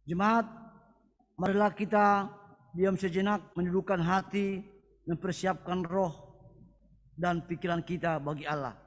Jemaat, marilah kita diam sejenak, mendudukkan hati, mempersiapkan roh dan pikiran kita bagi Allah.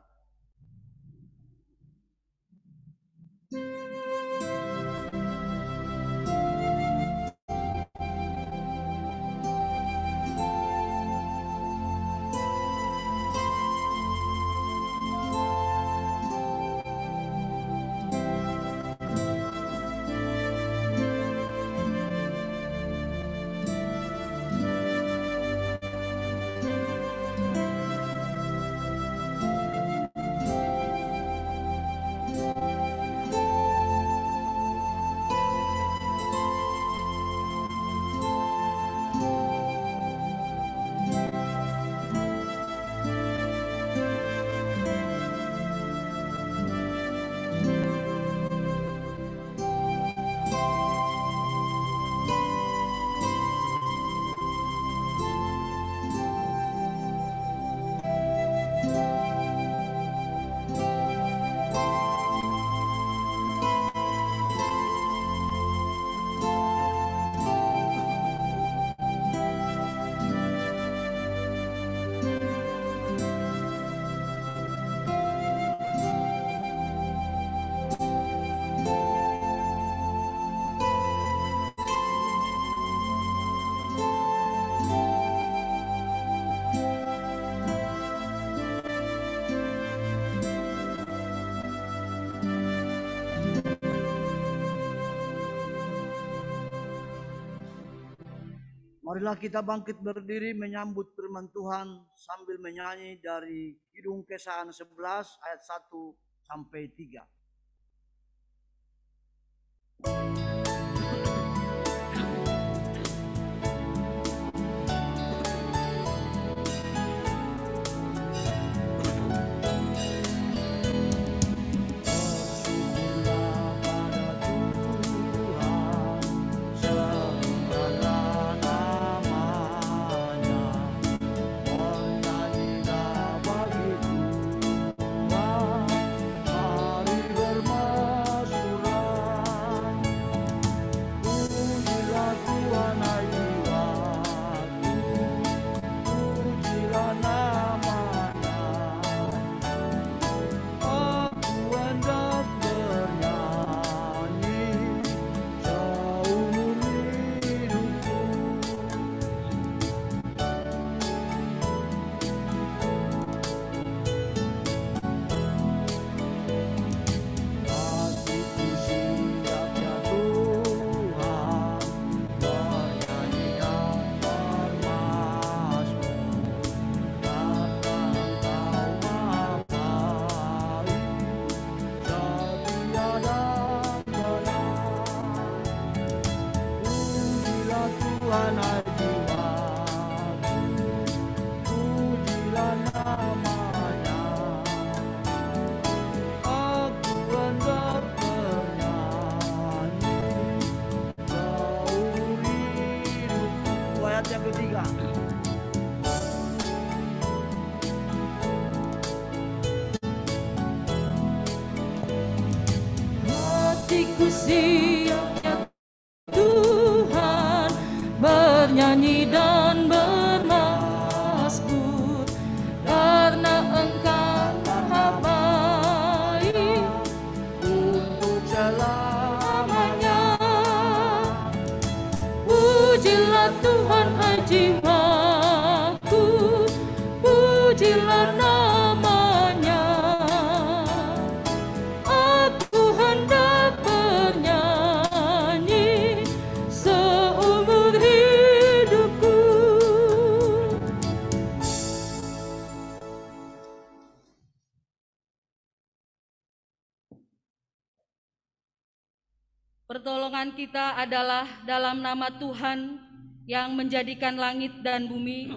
Marilah kita bangkit berdiri menyambut firman Tuhan sambil menyanyi dari Kidung Kesahan 11 ayat 1 sampai 3. Yang ketiga. Hatiku siap Tuhan, bernyanyi dan bermasmur, karena Engkau Maha baik untuk selamanya. Pujilah Tuhan, hai jiwaku, pujilah namanya. Aku hendak bernyanyi seumur hidupku. Pertolongan kita adalah dalam nama Tuhan yang menjadikan langit dan bumi,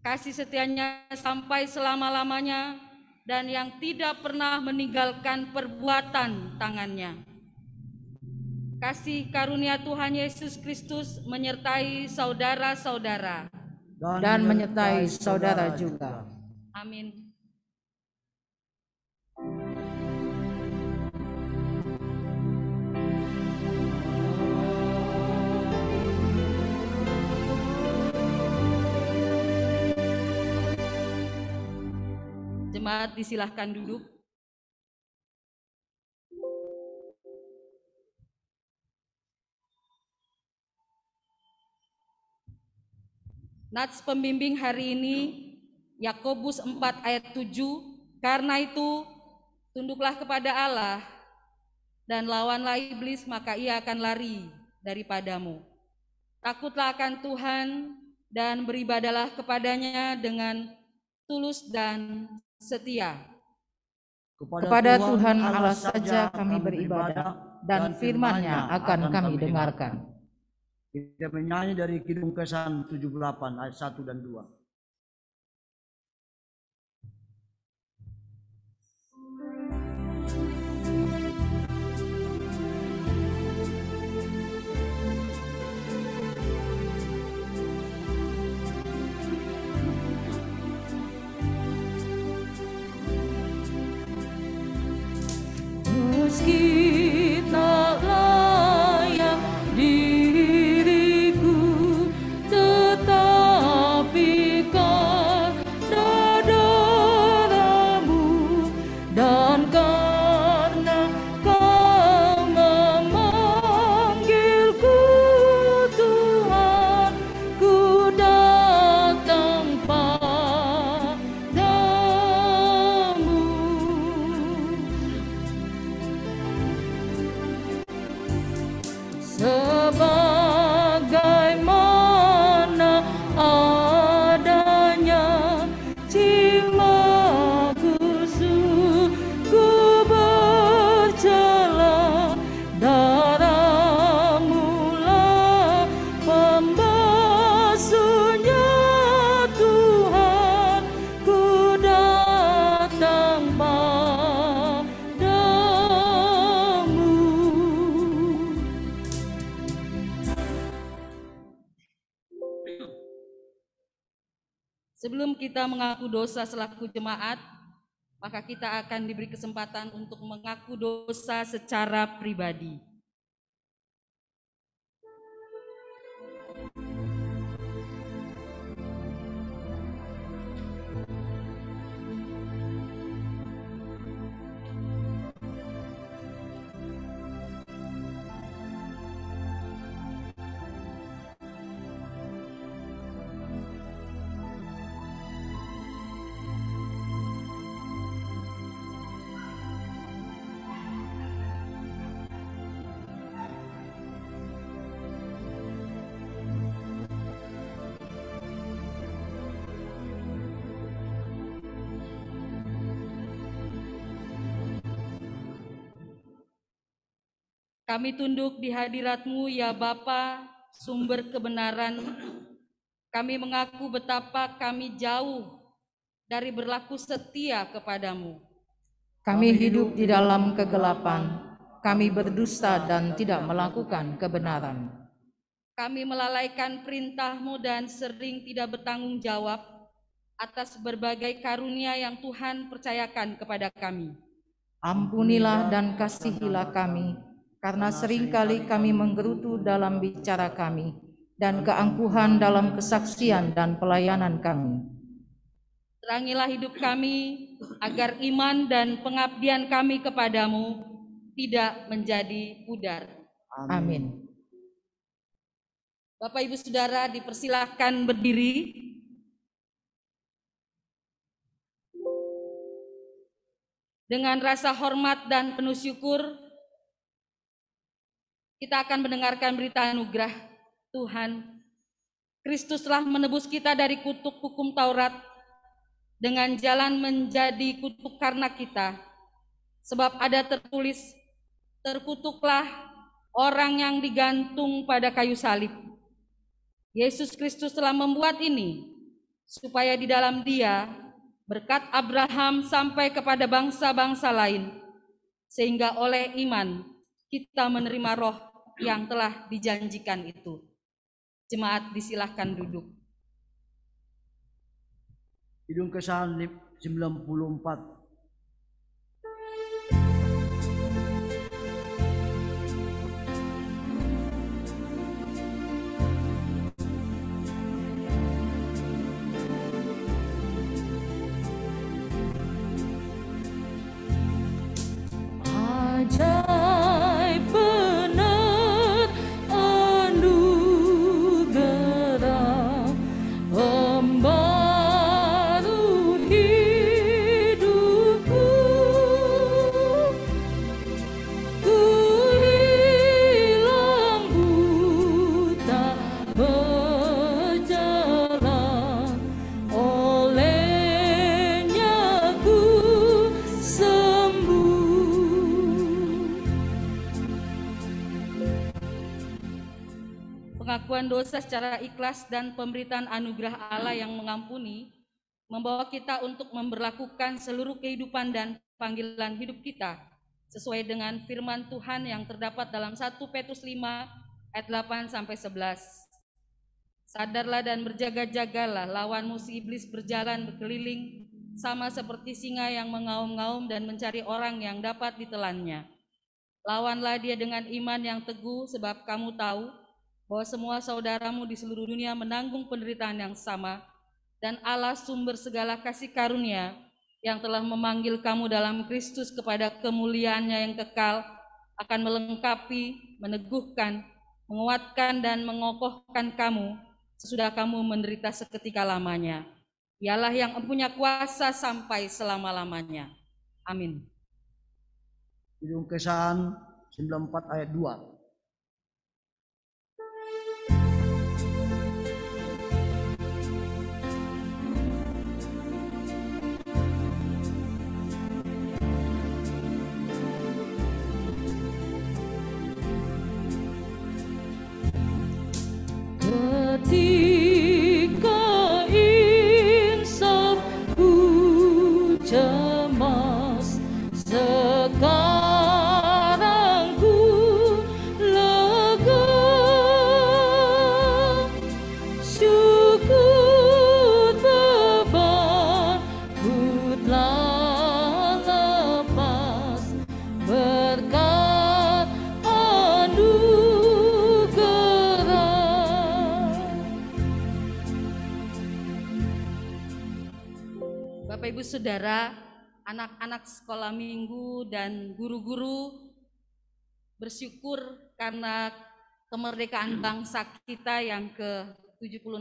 kasih setianya sampai selama-lamanya, dan yang tidak pernah meninggalkan perbuatan tangannya. Kasih karunia Tuhan Yesus Kristus menyertai saudara-saudara dan menyertai saudara juga. Amin. Jemaat disilahkan duduk. Nats pembimbing hari ini Yakobus 4 ayat 7, karena itu tunduklah kepada Allah dan lawanlah iblis, maka ia akan lari daripadamu. Takutlah akan Tuhan dan beribadalah kepadanya dengan tulus dan setia. Kepada Tuhan Allah saja kami beribadah, dan firman-Nya akan kami dengarkan. Kita menyanyi dari Kidung Kesan 78 ayat 1 dan 2. Meski tak layak diriku, tetapi karena darah-Mu dan karena Kau memanggilku, Tuhan, ku datang padamu. Sebagaimana adanya jiwaku sungguh bercela, darah-Mu lah pembasuhnya, Tuhan, ku datang padamu. Sebelum kita mengaku dosa selaku jemaat, maka kita akan diberi kesempatan untuk mengaku dosa secara pribadi. Kami tunduk di hadirat-Mu, ya Bapa, sumber kebenaran. Kami mengaku betapa kami jauh dari berlaku setia kepadamu. Kami hidup di dalam kegelapan, kami berdusta dan tidak melakukan kebenaran. Kami melalaikan perintah-Mu dan sering tidak bertanggung jawab atas berbagai karunia yang Tuhan percayakan kepada kami. Ampunilah dan kasihilah kami, karena seringkali kami menggerutu dalam bicara kami, dan keangkuhan dalam kesaksian dan pelayanan kami. Terangilah hidup kami, agar iman dan pengabdian kami kepadamu tidak menjadi pudar. Amin. Bapak Ibu Saudara dipersilahkan berdiri. Dengan rasa hormat dan penuh syukur, kita akan mendengarkan berita anugerah Tuhan. Kristus telah menebus kita dari kutuk hukum Taurat dengan jalan menjadi kutuk karena kita. Sebab ada tertulis, terkutuklah orang yang digantung pada kayu salib. Yesus Kristus telah membuat ini, supaya di dalam Dia berkat Abraham sampai kepada bangsa-bangsa lain, sehingga oleh iman kita menerima roh yang telah dijanjikan itu. Jemaat disilahkan duduk. Kidung Kesan 94. pengakuan dosa secara ikhlas dan pemberitaan anugerah Allah yang mengampuni membawa kita untuk memberlakukan seluruh kehidupan dan panggilan hidup kita sesuai dengan firman Tuhan yang terdapat dalam 1 Petrus 5 ayat 8 sampai 11. Sadarlah dan berjaga-jagalah, lawan musuh iblis berjalan berkeliling sama seperti singa yang mengaum-ngaum dan mencari orang yang dapat ditelannya. Lawanlah dia dengan iman yang teguh, sebab kamu tahu bahwa semua saudaramu di seluruh dunia menanggung penderitaan yang sama, dan Allah sumber segala kasih karunia yang telah memanggil kamu dalam Kristus kepada kemuliaannya yang kekal akan melengkapi, meneguhkan, menguatkan dan mengokohkan kamu sesudah kamu menderita seketika lamanya. Ialah yang mempunyai kuasa sampai selama-lamanya. Amin. Kidung Kesahan 94 ayat 2. Ketika insafku cemas, sekarang ku lega. Syukur bebanku telah lepas berkat Bapak Ibu Saudara, anak-anak sekolah minggu dan guru-guru bersyukur karena kemerdekaan bangsa kita yang ke-76.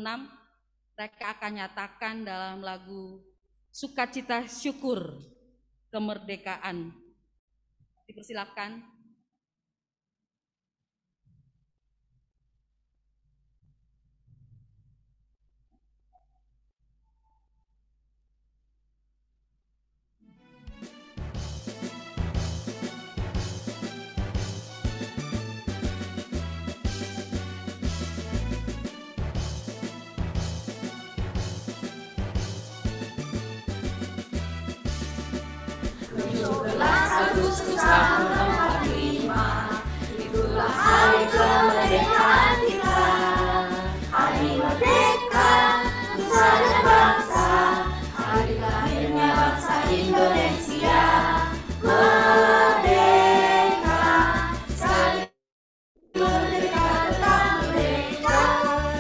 Mereka akan nyatakan dalam lagu Sukacita Syukur Kemerdekaan. Dipersilakan. Agustus tahun 45, itulah hari kemerdekaan kita. Hari merdeka, nusa dan bangsa, hari lahirnya bangsa Indonesia. Merdeka, saling merdeka, tetap merdeka,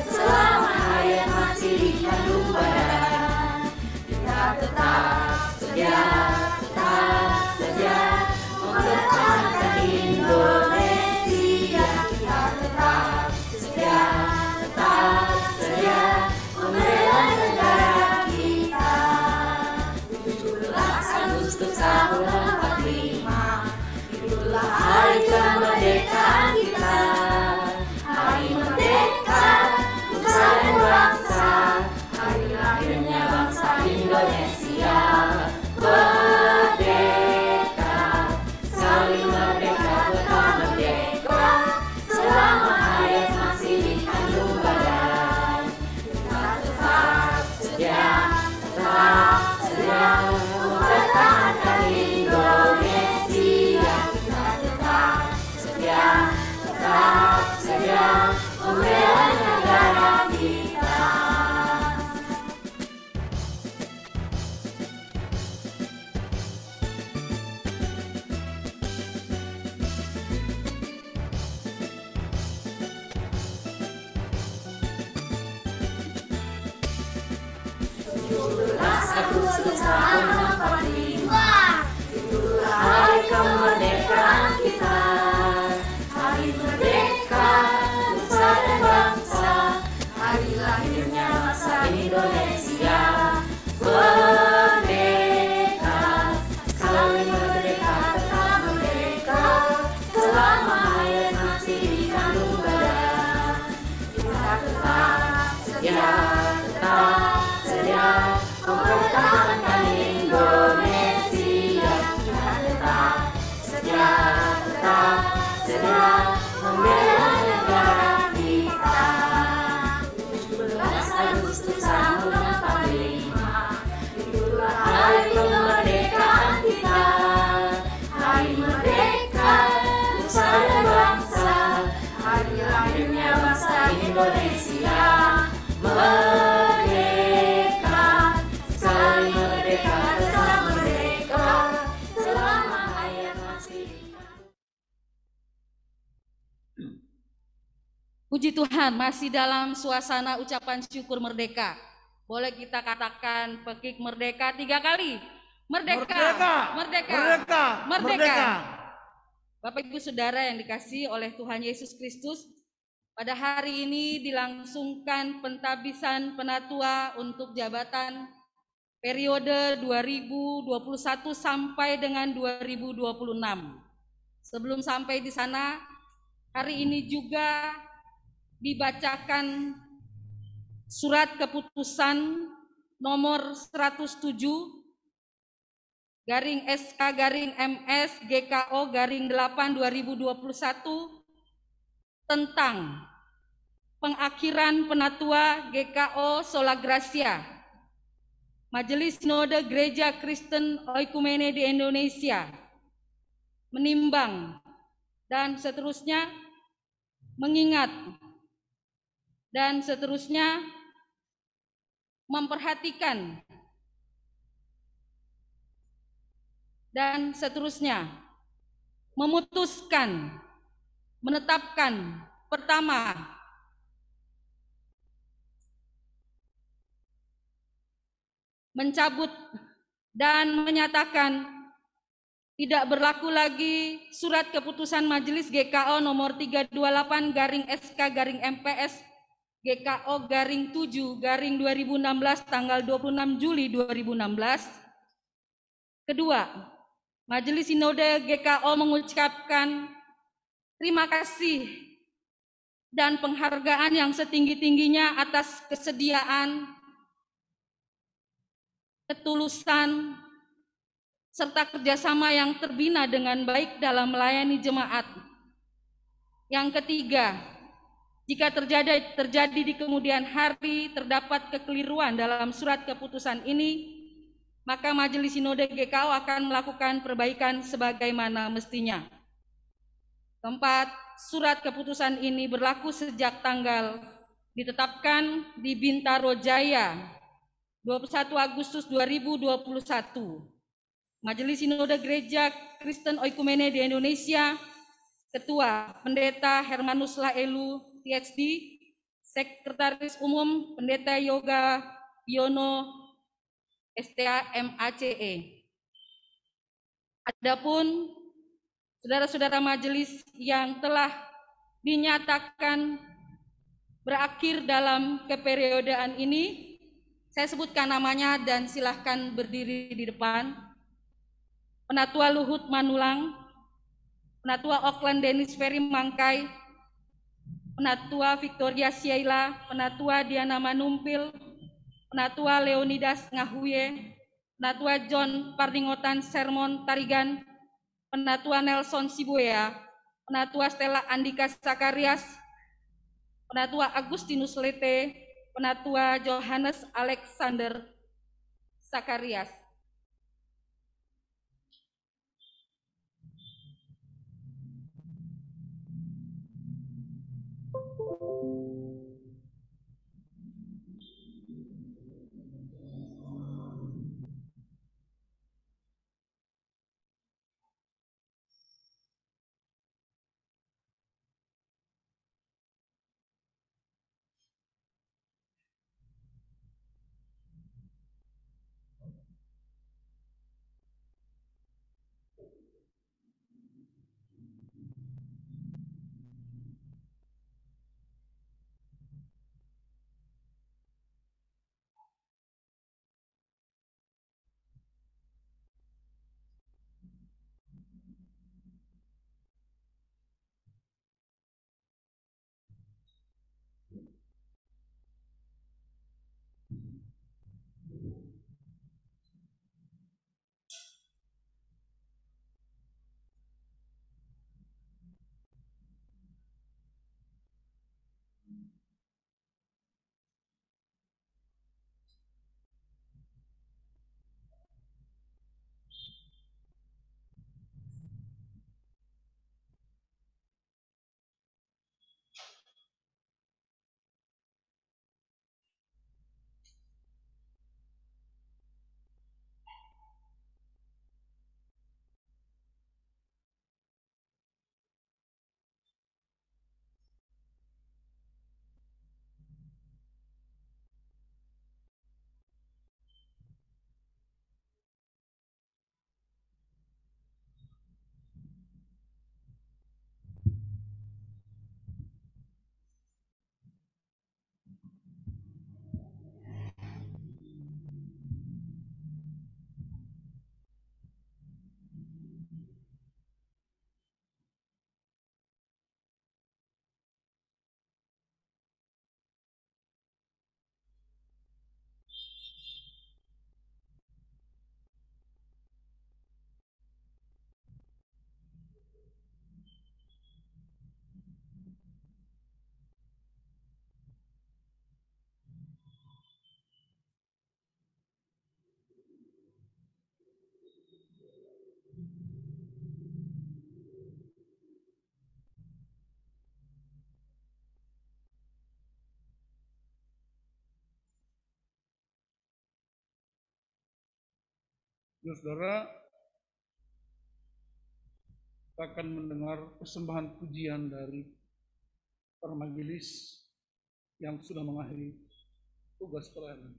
selama hayat masih di kandung badan. Kita tetap setia, mempertahankan Indonesia. Kita tetap setia, membela negara kita. 17 Agustus tahun 45, itulah hari kemerdekaan kita. Hari merdeka, nusa dan bangsa, hari lahirnya bangsa Indonesia. Merdeka, saling merdeka, tetap merdeka, selama hayat masih di kandung badan. Kita tetap setia, mempertahankan Indonesia. Kita tetap setia, membela negara kita. Agustus tahun 45, itulah hari kemerdekaan kita. Hari merdeka, nusa dan bangsa, hari lahirnya bangsa Indonesia. Merdeka, saling merdeka, tetap merdeka, selama hayat masih di kandung badan. Kita tetap setia, mempertahankan Indonesia. Puji Tuhan, masih dalam suasana ucapan syukur merdeka. Boleh kita katakan pekik merdeka 3 kali. Merdeka, Merdeka, merdeka, merdeka, merdeka. Bapak Ibu Saudara yang dikasihi oleh Tuhan Yesus Kristus, pada hari ini dilangsungkan pentabisan penatua untuk jabatan periode 2021 sampai dengan 2026. Sebelum sampai di sana, hari ini juga dibacakan surat keputusan nomor 107 garing SK garing MS GKO garing 8 2021 tentang pengakhiran penatua GKO Sola Gracia, Majelis Sinode Gereja Kristen Oikumene di Indonesia, menimbang dan seterusnya, mengingat dan seterusnya, memperhatikan dan seterusnya, memutuskan, menetapkan. Pertama, mencabut dan menyatakan tidak berlaku lagi surat keputusan Majelis GKO nomor 328 garing SK garing MPS GKO garing 7 garing 2016 tanggal 26 Juli 2016. Kedua, Majelis Sinode GKO mengucapkan terima kasih dan penghargaan yang setinggi-tingginya atas kesediaan, ketulusan, serta kerjasama yang terbina dengan baik dalam melayani jemaat. Yang ketiga, jika terjadi di kemudian hari terdapat kekeliruan dalam surat keputusan ini, maka Majelis Sinode GKO akan melakukan perbaikan sebagaimana mestinya. Keempat, surat keputusan ini berlaku sejak tanggal ditetapkan di Bintaro Jaya 21 Agustus 2021. Majelis Sinode Gereja Kristen Oikumene di Indonesia, Ketua Pendeta Hermanus Laelu PhD, Sekretaris Umum Pendeta Yoga Yono STA MACE. Adapun saudara-saudara majelis yang telah dinyatakan berakhir dalam keperiodaan ini, saya sebutkan namanya dan silahkan berdiri di depan. Penatua Luhut Manulang, Penatua Auckland Dennis Ferry Mangkai, Penatua Victoria Syaila, Penatua Diana Manumpil, Penatua Leonidas Ngahuye, Penatua John Pardingotan Sermon Tarigan, Penatua Nelson Sibuya, Penatua Stella Andika Sakarias, Penatua Agustinus Lete, Penatua Johannes Alexander Sakarias. Saudara, kita akan mendengar persembahan pujian dari para majelis yang sudah mengakhiri tugas pelayanan.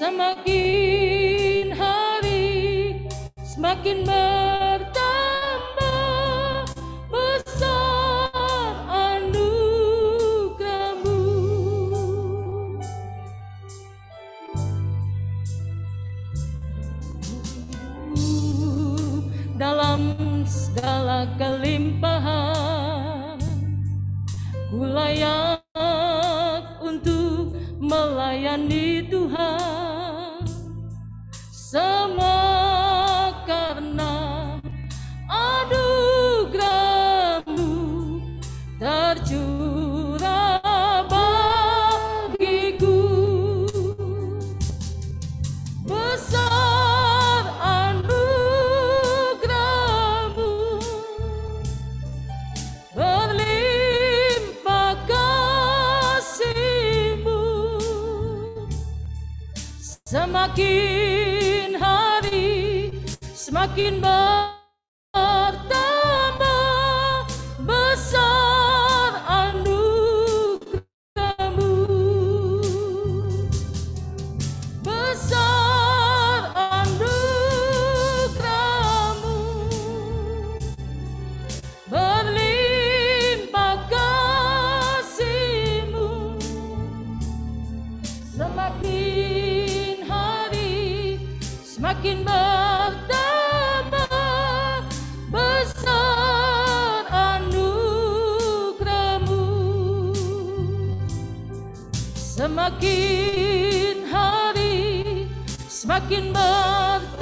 Semakin hari semakin bertambah besar anugerah-Mu. Dalam segala kelimpahan ku layak untuk melayani Tuhan, semua karena anugerah-Mu tercurah bagiku. Besar anugerah-Mu, berlimpah kasih-Mu. Semakin hari semakin bertambah besar anugerah-Mu. Besar anugerah-Mu, berlimpah kasih-Mu. Semakin hari semakin bertambah besar anugerah-Mu. Semakin hari semakin bertambah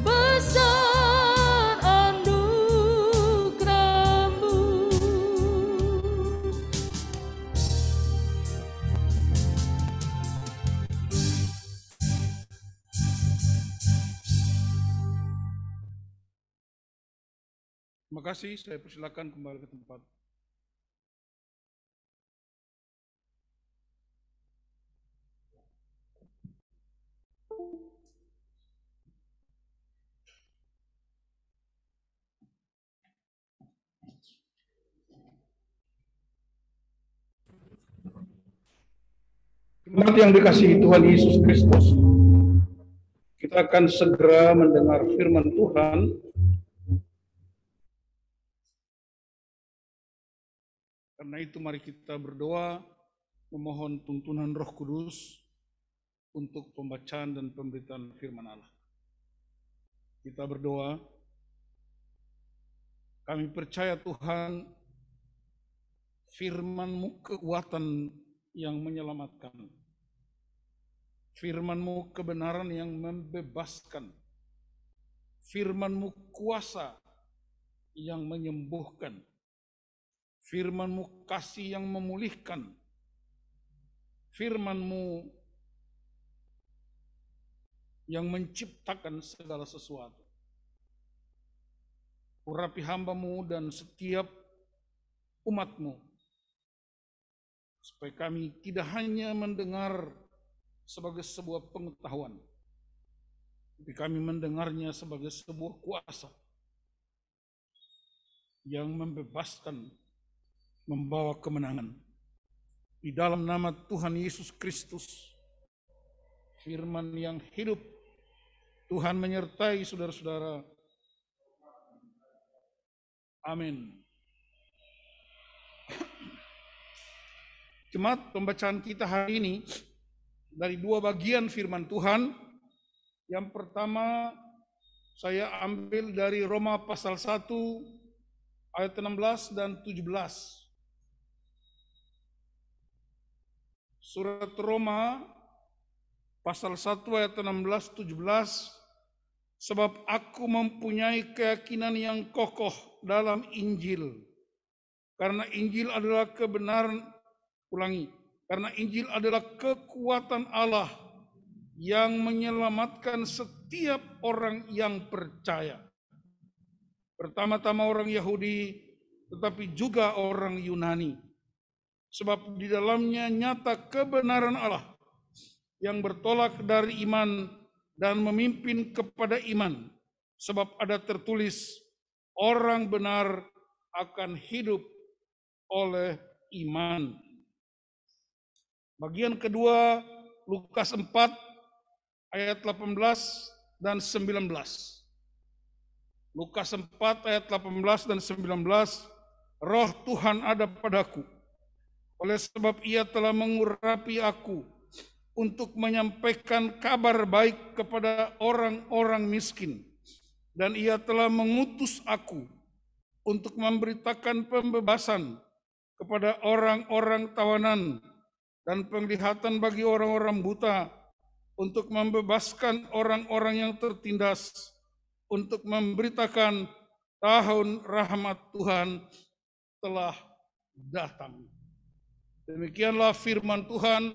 besar anugerah-Mu. Terima kasih, saya persilakan kembali ke tempat. Jemaat yang dikasihi Tuhan Yesus Kristus, kita akan segera mendengar firman Tuhan. Karena itu mari kita berdoa memohon tuntunan Roh Kudus untuk pembacaan dan pemberitaan firman Allah. Kita berdoa. Kami percaya Tuhan, firman-Mu kekuatan yang menyelamatkan. Firman-Mu kebenaran yang membebaskan. Firman-Mu kuasa yang menyembuhkan. Firman-Mu kasih yang memulihkan. Firman-Mu yang menciptakan segala sesuatu. Urapi hamba-Mu dan setiap umat-Mu, supaya kami tidak hanya mendengar sebagai sebuah pengetahuan, tapi kami mendengarnya sebagai sebuah kuasa yang membebaskan, membawa kemenangan. Di dalam nama Tuhan Yesus Kristus, firman yang hidup, Tuhan menyertai saudara-saudara. Amin. Jemaat, pembacaan kita hari ini dari dua bagian firman Tuhan. Yang pertama saya ambil dari Roma pasal 1 ayat 16 dan 17. Surat Roma pasal 1 ayat 16-17, sebab aku mempunyai keyakinan yang kokoh dalam Injil. Karena Injil adalah kebenaran, karena Injil adalah kekuatan Allah yang menyelamatkan setiap orang yang percaya. Pertama-tama orang Yahudi, tetapi juga orang Yunani. Sebab di dalamnya nyata kebenaran Allah yang bertolak dari iman dan memimpin kepada iman. Sebab ada tertulis, orang benar akan hidup oleh iman. Bagian kedua, Lukas 4 ayat 18 dan 19. Lukas 4 ayat 18 dan 19, Roh Tuhan ada padaku, oleh sebab Ia telah mengurapi aku untuk menyampaikan kabar baik kepada orang-orang miskin, dan Ia telah mengutus aku untuk memberitakan pembebasan kepada orang-orang tawanan dan penglihatan bagi orang-orang buta, untuk membebaskan orang-orang yang tertindas, untuk memberitakan tahun rahmat Tuhan telah datang. Demikianlah firman Tuhan.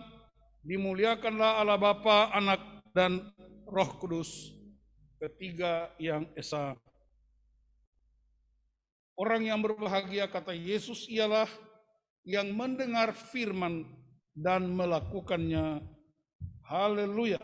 Dimuliakanlah Allah Bapa, Anak, dan Roh Kudus, ketiga yang esa. Orang yang berbahagia, kata Yesus, ialah yang mendengar firman dan melakukannya. Haleluya.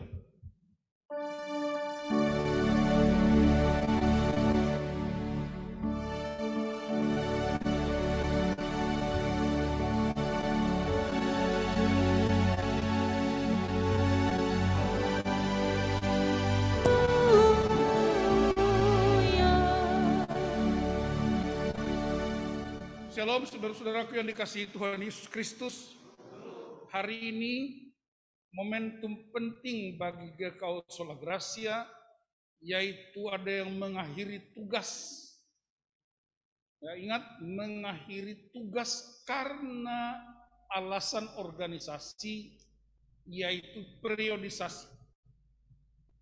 Shalom saudara-saudaraku yang dikasihi Tuhan Yesus Kristus. Hari ini momentum penting bagi GKU Sola Gracia, yaitu ada yang mengakhiri tugas. Ya, ingat, mengakhiri tugas karena alasan organisasi, yaitu periodisasi.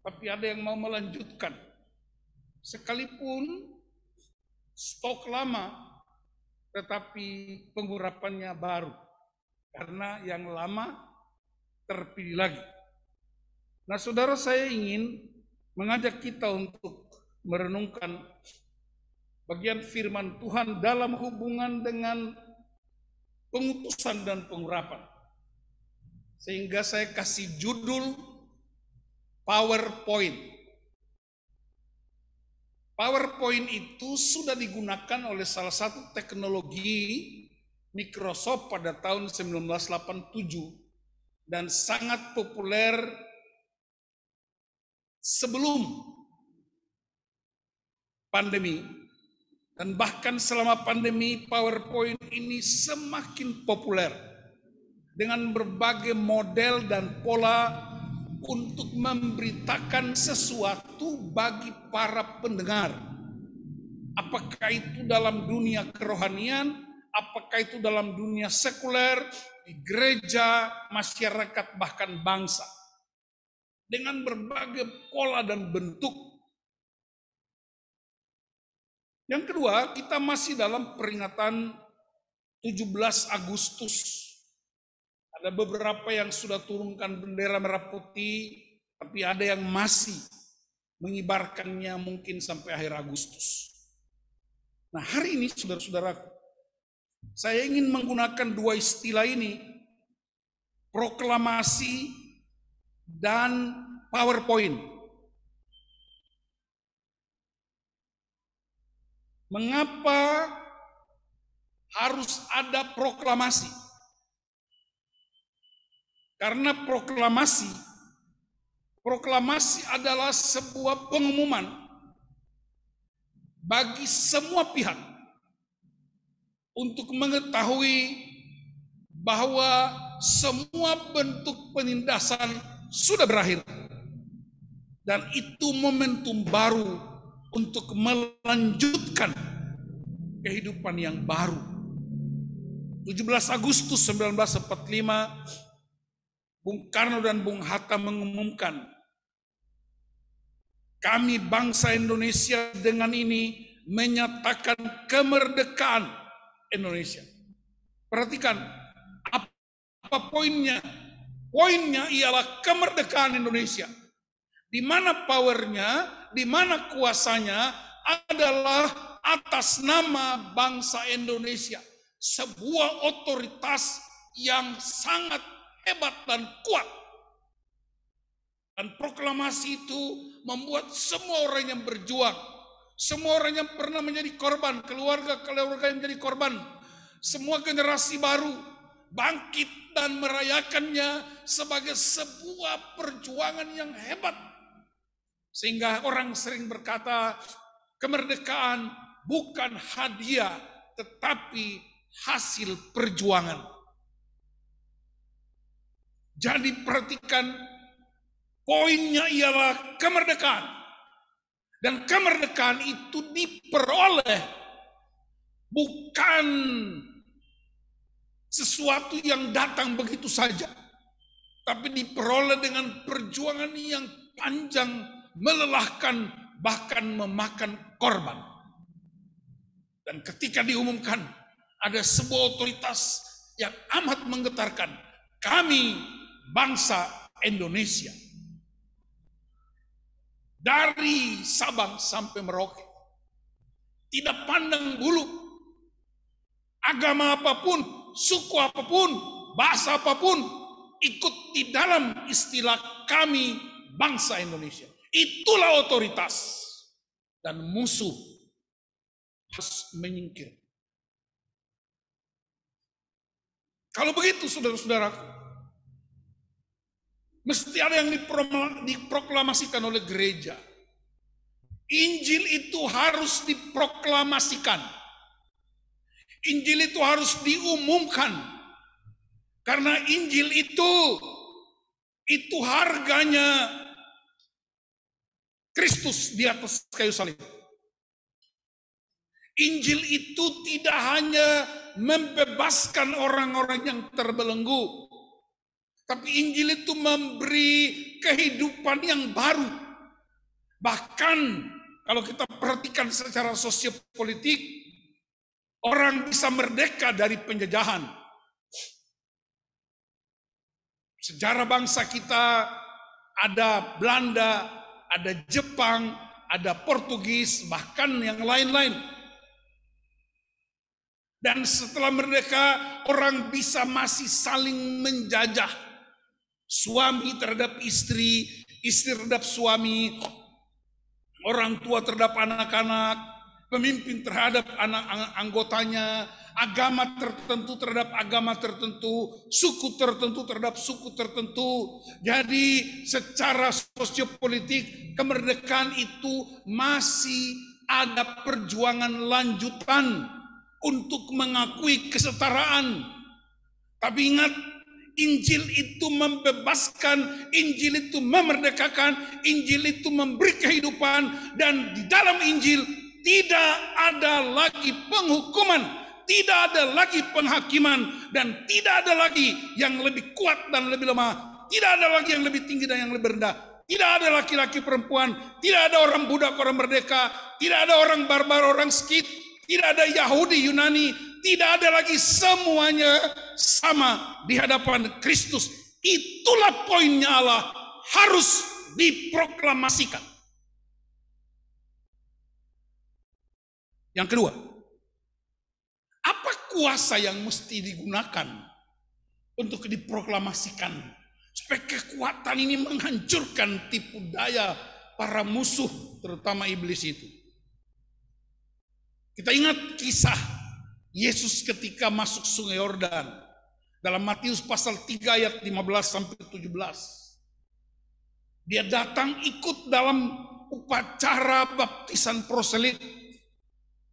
Tapi ada yang mau melanjutkan. Sekalipun stok lama, tetapi pengurapannya baru, karena yang lama terpilih lagi. Nah, saudara, saya ingin mengajak kita untuk merenungkan bagian firman Tuhan dalam hubungan dengan pengutusan dan pengurapan. Sehingga saya kasih judul PowerPoint. PowerPoint itu sudah digunakan oleh salah satu teknologi Microsoft pada tahun 1987 dan sangat populer sebelum pandemi, dan bahkan selama pandemi PowerPoint ini semakin populer dengan berbagai model dan pola untuk memberitakan sesuatu bagi para pendengar. Apakah itu dalam dunia kerohanian, apakah itu dalam dunia sekuler, di gereja, masyarakat, bahkan bangsa. Dengan berbagai pola dan bentuk. Yang kedua, kita masih dalam peringatan 17 Agustus. Ada beberapa yang sudah turunkan bendera merah putih, tapi ada yang masih mengibarkannya mungkin sampai akhir Agustus. Nah, hari ini saudara-saudaraku, saya ingin menggunakan dua istilah ini, proklamasi dan PowerPoint. Mengapa harus ada proklamasi? Karena proklamasi adalah sebuah pengumuman bagi semua pihak untuk mengetahui bahwa semua bentuk penindasan sudah berakhir. Dan itu momentum baru untuk melanjutkan kehidupan yang baru. 17 Agustus 1945, Bung Karno dan Bung Hatta mengumumkan, kami bangsa Indonesia dengan ini menyatakan kemerdekaan Indonesia. Perhatikan, apa poinnya? Poinnya ialah kemerdekaan Indonesia. Di mana powernya, di mana kuasanya adalah atas nama bangsa Indonesia. Sebuah otoritas yang sangat hebat dan kuat. Dan proklamasi itu membuat semua orang yang berjuang, semua orang yang pernah menjadi korban, keluarga-keluarga yang menjadi korban, semua generasi baru bangkit dan merayakannya sebagai sebuah perjuangan yang hebat. Sehingga orang sering berkata, kemerdekaan bukan hadiah, tetapi hasil perjuangan. Jadi perhatikan, poinnya ialah kemerdekaan. Dan kemerdekaan itu diperoleh bukan sesuatu yang datang begitu saja, tapi diperoleh dengan perjuangan yang panjang, melelahkan, bahkan memakan korban. Dan ketika diumumkan, ada sebuah otoritas yang amat menggetarkan, kami bangsa Indonesia. Dari Sabang sampai Merauke, tidak pandang bulu, agama apapun, suku apapun, bahasa apapun, ikut di dalam istilah kami bangsa Indonesia. Itulah otoritas, dan musuh harus menyingkir. Kalau begitu saudara-saudaraku, mesti ada yang diproklamasikan oleh gereja. Injil itu harus diproklamasikan. Injil itu harus diumumkan. Karena Injil itu harganya Kristus di atas kayu salib. Injil itu tidak hanya membebaskan orang-orang yang terbelenggu, tapi Injil itu memberi kehidupan yang baru. Bahkan kalau kita perhatikan secara sosiopolitik, orang bisa merdeka dari penjajahan. Sejarah bangsa kita ada Belanda, ada Jepang, ada Portugis, bahkan yang lain-lain. Dan setelah merdeka, orang bisa masih saling menjajah. Suami terhadap istri, istri terhadap suami, orang tua terhadap anak-anak, pemimpin terhadap anak anggotanya, agama tertentu terhadap agama tertentu, suku tertentu terhadap suku tertentu. Jadi secara sosiopolitik, kemerdekaan itu masih ada perjuangan lanjutan untuk mengakui kesetaraan. Tapi ingat, Injil itu membebaskan, Injil itu memerdekakan, Injil itu memberi kehidupan, dan di dalam Injil tidak ada lagi penghukuman, tidak ada lagi penghakiman, dan tidak ada lagi yang lebih kuat dan lebih lemah, tidak ada lagi yang lebih tinggi dan yang lebih rendah, tidak ada laki-laki perempuan, tidak ada orang budak orang merdeka, tidak ada orang barbar orang Skit, tidak ada Yahudi Yunani, tidak ada lagi, semuanya sama di hadapan Kristus. Itulah poinnya Allah harus diproklamasikan. Yang kedua, apa kuasa yang mesti digunakan untuk diproklamasikan supaya kekuatan ini menghancurkan tipu daya para musuh, terutama iblis itu? Kita ingat kisah Yesus ketika masuk sungai Yordan dalam Matius pasal 3 ayat 15 sampai 17. Dia datang ikut dalam upacara baptisan proselit,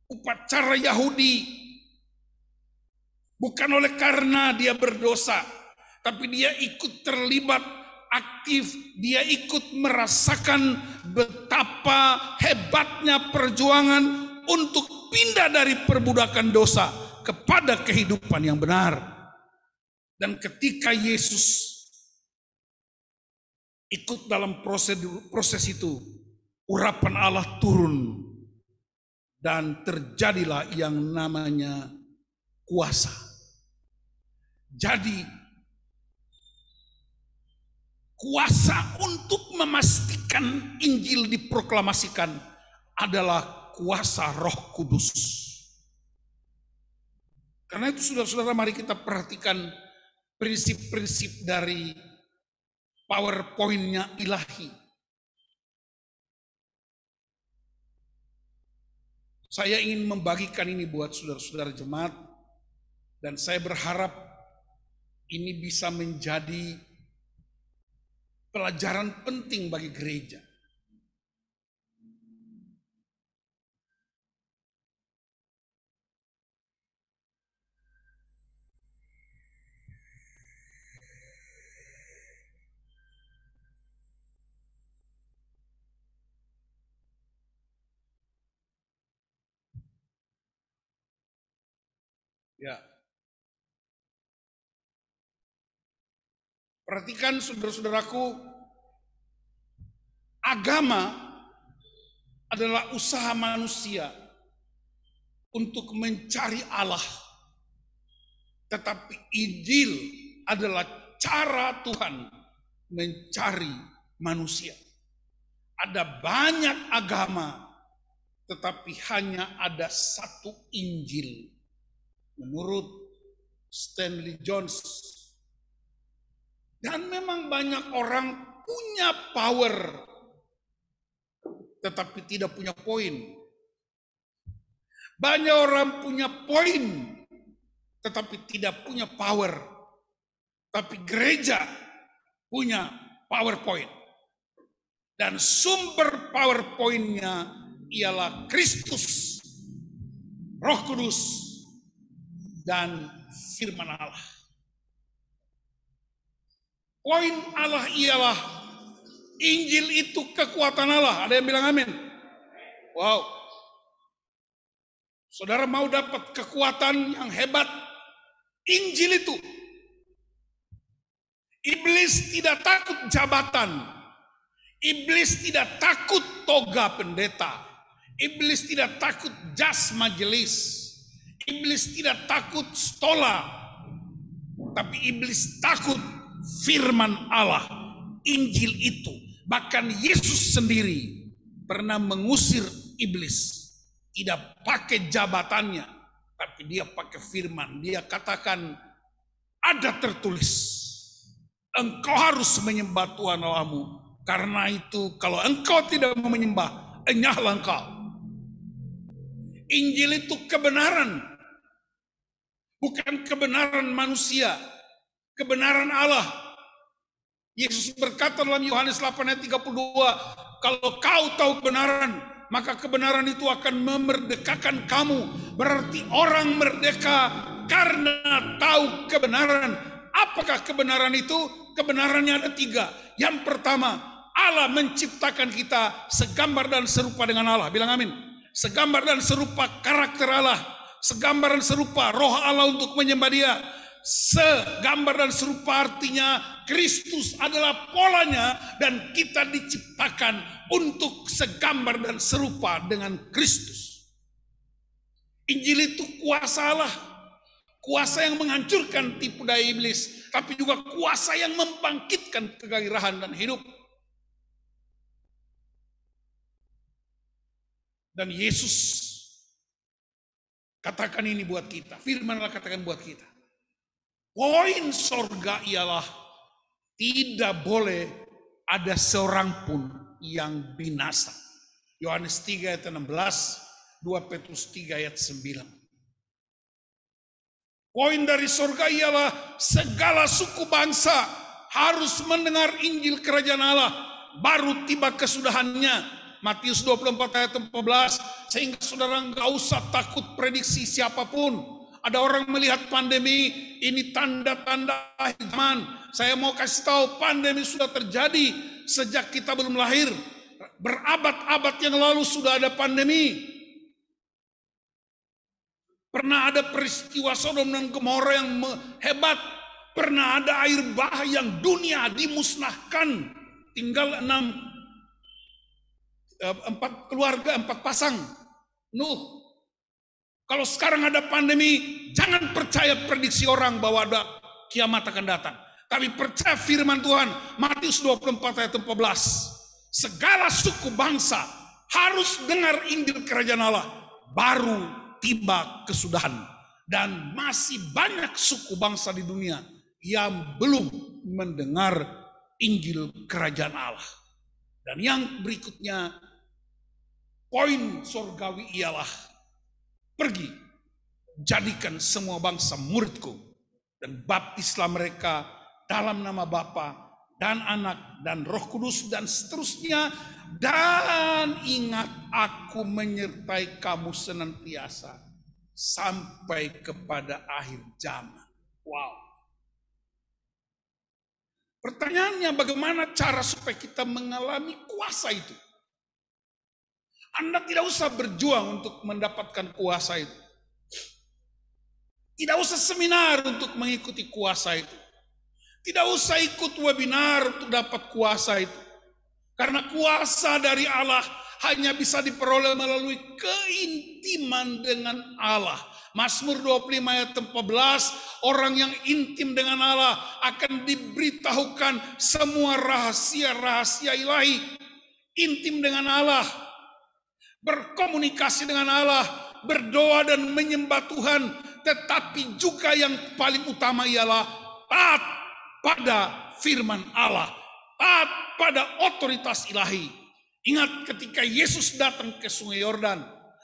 upacara Yahudi. Bukan oleh karena dia berdosa, tapi dia ikut terlibat aktif, dia ikut merasakan betapa hebatnya perjuangan untuk pindah dari perbudakan dosa kepada kehidupan yang benar. Dan ketika Yesus ikut dalam proses itu, urapan Allah turun dan terjadilah yang namanya kuasa. Jadi kuasa untuk memastikan Injil diproklamasikan adalah kuasa Roh Kudus. Karena itu saudara-saudara, mari kita perhatikan prinsip-prinsip dari PowerPoint-nya ilahi. Saya ingin membagikan ini buat saudara-saudara jemaat, dan saya berharap ini bisa menjadi pelajaran penting bagi gereja. Ya. Perhatikan saudara-saudaraku, agama adalah usaha manusia untuk mencari Allah. Tetapi Injil adalah cara Tuhan mencari manusia. Ada banyak agama, tetapi hanya ada satu Injil. Menurut Stanley Jones. Dan memang banyak orang punya power, tetapi tidak punya poin. Banyak orang punya poin, tetapi tidak punya power. Tapi gereja punya PowerPoint. Dan sumber PowerPoint-nya ialah Kristus, Roh Kudus, dan firman Allah. Poin Allah ialah Injil itu kekuatan Allah. Ada yang bilang amin? Wow. Saudara mau dapat kekuatan yang hebat? Injil itu. Iblis tidak takut jabatan. Iblis tidak takut toga pendeta. Iblis tidak takut jas majelis. Iblis tidak takut stola, tapi iblis takut firman Allah, Injil itu. Bahkan Yesus sendiri pernah mengusir iblis, tidak pakai jabatannya, tapi dia pakai firman. Dia katakan, ada tertulis, engkau harus menyembah Tuhan Allahmu. Karena itu kalau engkau tidak mau menyembah, enyahlah engkau. Injil itu kebenaran. Bukan kebenaran manusia, kebenaran Allah. Yesus berkata dalam Yohanes 8 ayat 32, kalau kau tahu kebenaran, maka kebenaran itu akan memerdekakan kamu. Berarti orang merdeka karena tahu kebenaran. apakah kebenaran itu? Kebenarannya ada 3. Yang pertama, Allah menciptakan kita segambar dan serupa dengan Allah. Bilang amin. Segambar dan serupa karakter Allah. Segambar dan serupa roh Allah untuk menyembah Dia. Segambar dan serupa artinya Kristus adalah polanya dan kita diciptakan untuk segambar dan serupa dengan Kristus. Injil itu kuasa Allah, kuasa yang menghancurkan tipu daya iblis, tapi juga kuasa yang membangkitkan kegairahan dan hidup. Dan Yesus katakan ini buat kita, firman Allah katakan buat kita. Poin sorga ialah tidak boleh ada seorang pun yang binasa. Yohanes 3 ayat 16, 2 Petrus 3 ayat 9. Poin dari sorga ialah segala suku bangsa harus mendengar Injil Kerajaan Allah, baru tiba kesudahannya. Matius 24 ayat 14, sehingga saudara nggak usah takut prediksi siapapun. Ada orang melihat pandemi, ini tanda-tanda akhir zaman. Saya mau kasih tahu, pandemi sudah terjadi sejak kita belum lahir. Berabad-abad yang lalu sudah ada pandemi. Pernah ada peristiwa Sodom dan Gomora yang hebat. Pernah ada air bah yang dunia dimusnahkan. Tinggal 4 keluarga, 4 pasang. Nuh. Kalau sekarang ada pandemi, jangan percaya prediksi orang bahwa ada kiamat akan datang. Tapi percaya firman Tuhan, Matius 24 ayat 14. Segala suku bangsa harus dengar Injil Kerajaan Allah, baru tiba kesudahan. Dan masih banyak suku bangsa di dunia yang belum mendengar Injil Kerajaan Allah. Dan yang berikutnya, poin surgawi ialah pergi, jadikan semua bangsa muridku, dan baptislah mereka dalam nama Bapa dan Anak dan Roh Kudus dan seterusnya. Dan ingat, aku menyertai kamu senantiasa sampai kepada akhir zaman. Wow. Pertanyaannya, bagaimana cara supaya kita mengalami kuasa itu? Anda tidak usah berjuang untuk mendapatkan kuasa itu. Tidak usah seminar untuk mengikuti kuasa itu. Tidak usah ikut webinar untuk dapat kuasa itu. Karena kuasa dari Allah hanya bisa diperoleh melalui keintiman dengan Allah. Mazmur 25 ayat 14, orang yang intim dengan Allah akan diberitahukan semua rahasia-rahasia ilahi. Intim dengan Allah, berkomunikasi dengan Allah, berdoa dan menyembah Tuhan, tetapi juga yang paling utama ialah taat pada firman Allah, taat pada otoritas ilahi. Ingat ketika Yesus datang ke Sungai Yordan,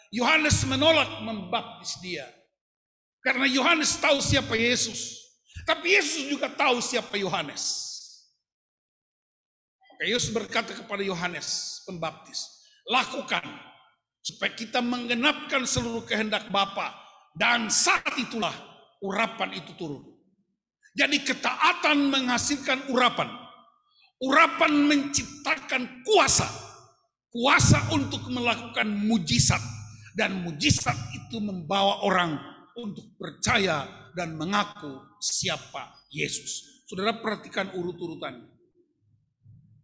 Yohanes menolak membaptis dia. Karena Yohanes tahu siapa Yesus, tapi Yesus juga tahu siapa Yohanes. Maka Yesus berkata kepada Yohanes pembaptis, lakukan supaya kita menggenapkan seluruh kehendak Bapa, dan saat itulah urapan itu turun. Jadi ketaatan menghasilkan urapan. Urapan menciptakan kuasa. Kuasa untuk melakukan mujizat. Dan mujizat itu membawa orang untuk percaya dan mengaku siapa Yesus. Saudara perhatikan urut-urutan.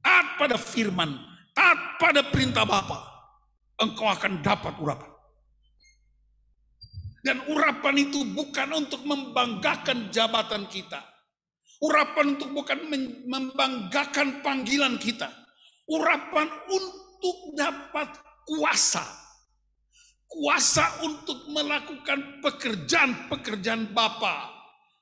Taat pada firman, taat pada perintah Bapa, engkau akan dapat urapan. Dan urapan itu bukan untuk membanggakan jabatan kita. Urapan untuk bukan membanggakan panggilan kita. Urapan untuk dapat kuasa. Kuasa untuk melakukan pekerjaan-pekerjaan Bapa.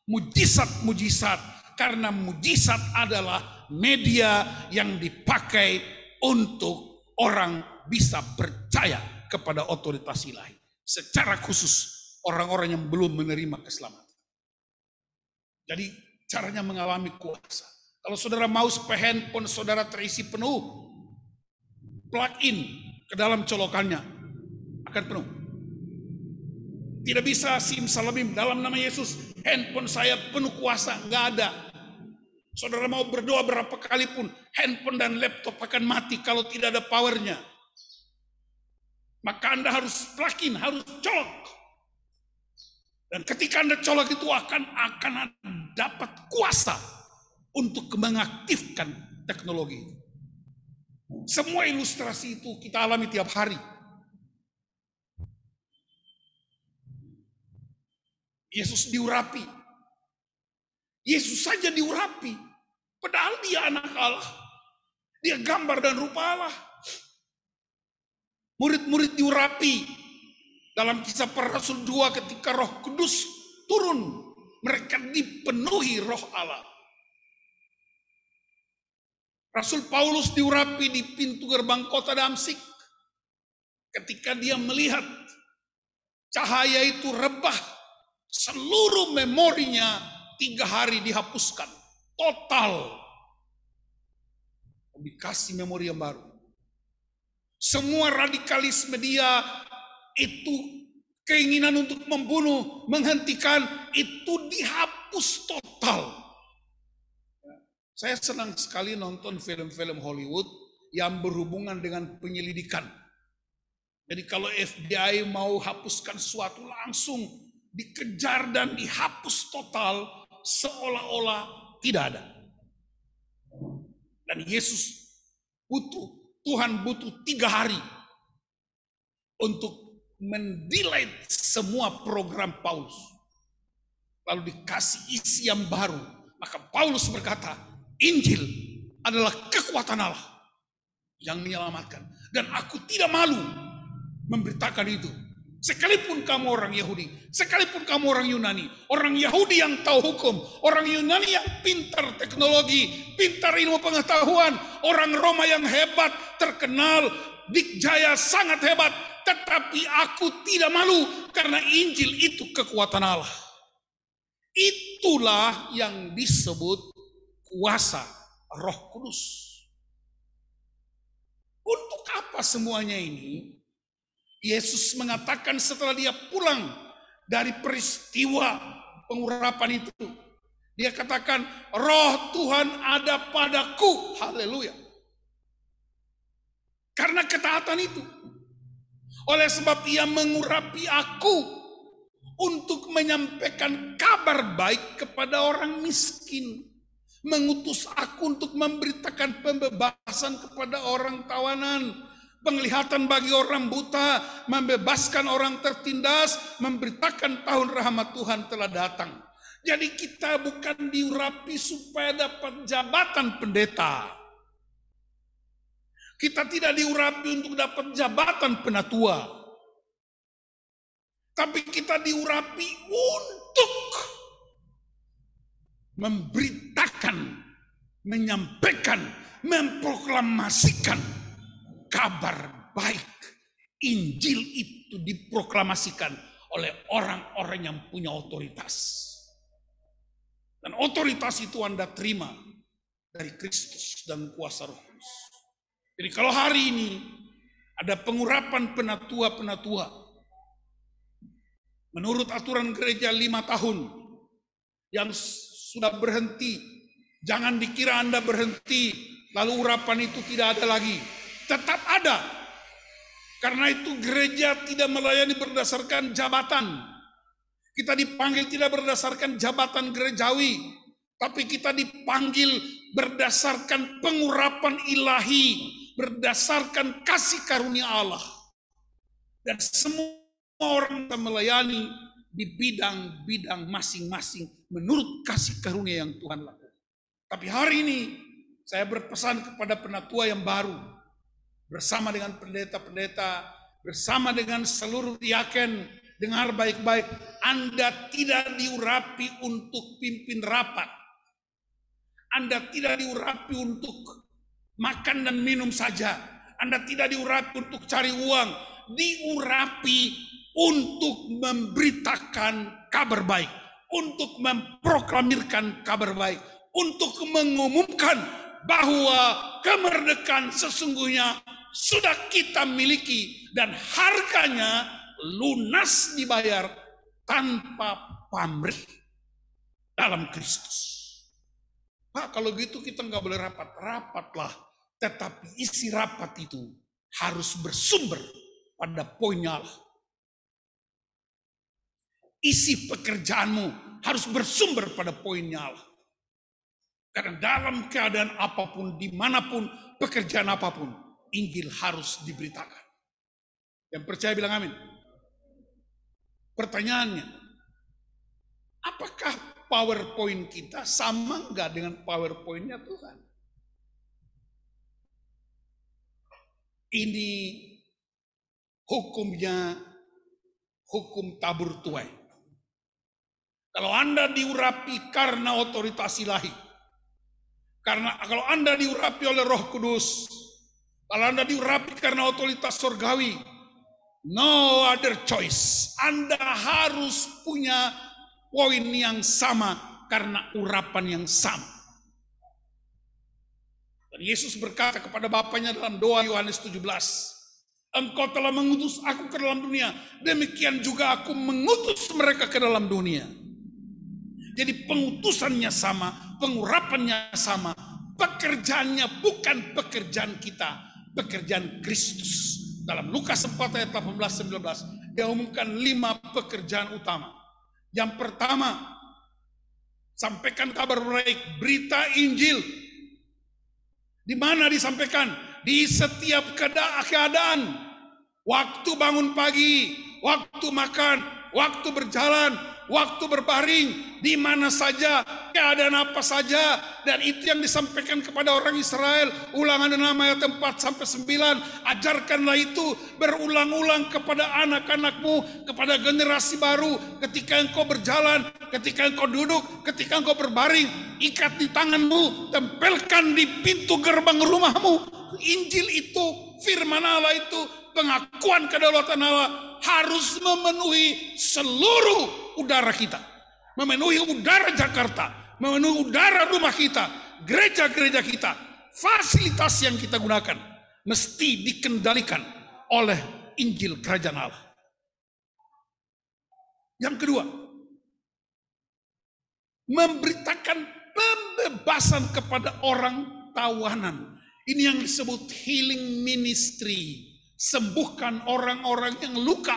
Mujizat-mujizat. Karena mujizat adalah media yang dipakai untuk orang bisa percaya kepada otoritas ilahi. Secara khusus orang-orang yang belum menerima keselamatan. Jadi caranya mengalami kuasa. Kalau saudara mau supaya handphone saudara terisi penuh, plug in ke dalam colokannya, akan penuh. Tidak bisa simsalabim dalam nama Yesus, handphone saya penuh kuasa, nggak ada. Saudara mau berdoa berapa kali pun, handphone dan laptop akan mati kalau tidak ada powernya. Maka Anda harus plug-in, harus colok. Dan ketika Anda colok itu akan dapat kuasa untuk mengaktifkan teknologi. Semua ilustrasi itu kita alami tiap hari. Yesus diurapi. Yesus saja diurapi. Padahal dia anak Allah. Dia gambar dan rupa Allah. Murid-murid diurapi. Dalam Kisah Para Rasul 2 ketika Roh Kudus turun. Mereka dipenuhi Roh Allah. Rasul Paulus diurapi di pintu gerbang kota Damsyik. Ketika dia melihat cahaya itu rebah. Seluruh memorinya 3 hari dihapuskan. Total. Dikasih memori yang baru. Semua radikalisme dia itu keinginan untuk membunuh, menghentikan, itu dihapus total. Saya senang sekali nonton film-film Hollywood yang berhubungan dengan penyelidikan. Jadi kalau FBI mau hapuskan sesuatu langsung dikejar dan dihapus total seolah-olah tidak ada. Dan Tuhan butuh 3 hari untuk mendelete semua program Paulus. Lalu dikasih isi yang baru. Maka Paulus berkata, Injil adalah kekuatan Allah yang menyelamatkan. Dan aku tidak malu memberitakan itu. Sekalipun kamu orang Yahudi, sekalipun kamu orang Yunani, orang Yahudi yang tahu hukum, orang Yunani yang pintar teknologi, pintar ilmu pengetahuan, orang Roma yang hebat, terkenal, dikjaya sangat hebat, tetapi aku tidak malu karena Injil itu kekuatan Allah. Itulah yang disebut kuasa Roh Kudus. Untuk apa semuanya ini? Yesus mengatakan setelah dia pulang dari peristiwa pengurapan itu. Dia katakan, Roh Tuhan ada padaku. Haleluya. Karena ketaatan itu. Oleh sebab ia mengurapi aku untuk menyampaikan kabar baik kepada orang miskin. Mengutus aku untuk memberitakan pembebasan kepada orang tawanan. Penglihatan bagi orang buta, membebaskan orang tertindas, memberitakan tahun rahmat Tuhan telah datang. Jadi kita bukan diurapi supaya dapat jabatan pendeta. Kita tidak diurapi untuk dapat jabatan penatua. Tapi kita diurapi untuk memberitakan, menyampaikan, memproklamasikan kabar baik. Injil itu diproklamasikan oleh orang-orang yang punya otoritas. Dan otoritas itu Anda terima dari Kristus dan kuasa Roh Kudus. Jadi kalau hari ini ada pengurapan penatua-penatua, menurut aturan gereja 5 tahun yang sudah berhenti, jangan dikira Anda berhenti lalu urapan itu tidak ada lagi. Tetap ada. Karena itu gereja tidak melayani berdasarkan jabatan. Kita dipanggil tidak berdasarkan jabatan gerejawi. Tapi kita dipanggil berdasarkan pengurapan ilahi. Berdasarkan kasih karunia Allah. Dan semua orang yang melayani di bidang-bidang masing-masing menurut kasih karunia yang Tuhan lakukan. Tapi hari ini saya berpesan kepada penatua yang baru. Bersama dengan pendeta-pendeta, bersama dengan seluruh diaken, dengar baik-baik, Anda tidak diurapi untuk pimpin rapat. Anda tidak diurapi untuk makan dan minum saja. Anda tidak diurapi untuk cari uang. Diurapi untuk memberitakan kabar baik. Untuk memproklamirkan kabar baik. Untuk mengumumkan bahwa kemerdekaan sesungguhnya sudah kita miliki dan harganya lunas dibayar tanpa pamrih dalam Kristus. Pak, kalau gitu kita nggak boleh rapat. Rapatlah, tetapi isi rapat itu harus bersumber pada poinnya Allah. Isi pekerjaanmu harus bersumber pada poinnya Allah. Karena dalam keadaan apapun, dimanapun, pekerjaan apapun, Injil harus diberitakan. Yang percaya bilang amin. Pertanyaannya, apakah PowerPoint kita sama enggak dengan PowerPoint-nya Tuhan? Ini hukumnya, hukum tabur tuai. Kalau Anda diurapi karena otoritas ilahi, kalau Anda diurapi oleh Roh Kudus, kalau Anda diurapi karena otoritas surgawi, no other choice. Anda harus punya poin yang sama karena urapan yang sama. Dan Yesus berkata kepada Bapaknya dalam doa Yohanes 17, Engkau telah mengutus aku ke dalam dunia, demikian juga aku mengutus mereka ke dalam dunia. Jadi pengutusannya sama, pengurapannya sama, pekerjaannya bukan pekerjaan kita, pekerjaan Kristus. Dalam Lukas 4 ayat 18-19, dia umumkan 5 pekerjaan utama. Yang pertama, sampaikan kabar baik, berita Injil. Di mana disampaikan? Di setiap keadaan. Waktu bangun pagi, waktu makan, waktu berjalan, waktu berbaring, di mana saja, keadaan apa saja. Dan itu yang disampaikan kepada orang Israel. Ulangan 6 ayat 4-9. Ajarkanlah itu berulang-ulang kepada anak-anakmu, kepada generasi baru. Ketika engkau berjalan, ketika engkau duduk, ketika engkau berbaring, ikat di tanganmu, tempelkan di pintu gerbang rumahmu. Injil itu, firman Allah itu, pengakuan kedaulatan Allah harus memenuhi seluruh udara kita. Memenuhi udara Jakarta, memenuhi udara rumah kita, gereja-gereja kita. Fasilitas yang kita gunakan mesti dikendalikan oleh Injil Kerajaan Allah. Yang kedua, memberitakan pembebasan kepada orang tawanan. Ini yang disebut healing ministry. Sembuhkan orang-orang yang luka.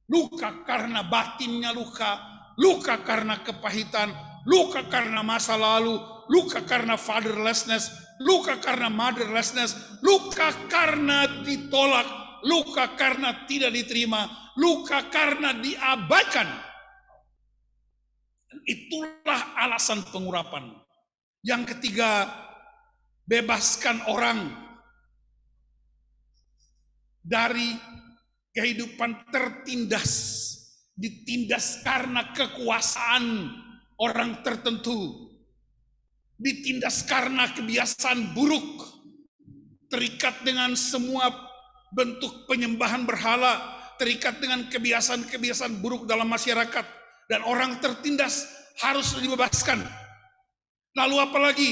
Luka karena batinnya luka. Luka karena kepahitan. Luka karena masa lalu. Luka karena fatherlessness. Luka karena motherlessness. Luka karena ditolak. Luka karena tidak diterima. Luka karena diabaikan. Itulah alasan pengurapan. Yang ketiga, bebaskan orang dari kehidupan tertindas, ditindas karena kekuasaan orang tertentu, ditindas karena kebiasaan buruk, terikat dengan semua bentuk penyembahan berhala, terikat dengan kebiasaan-kebiasaan buruk dalam masyarakat, dan orang tertindas harus dibebaskan. Lalu apalagi?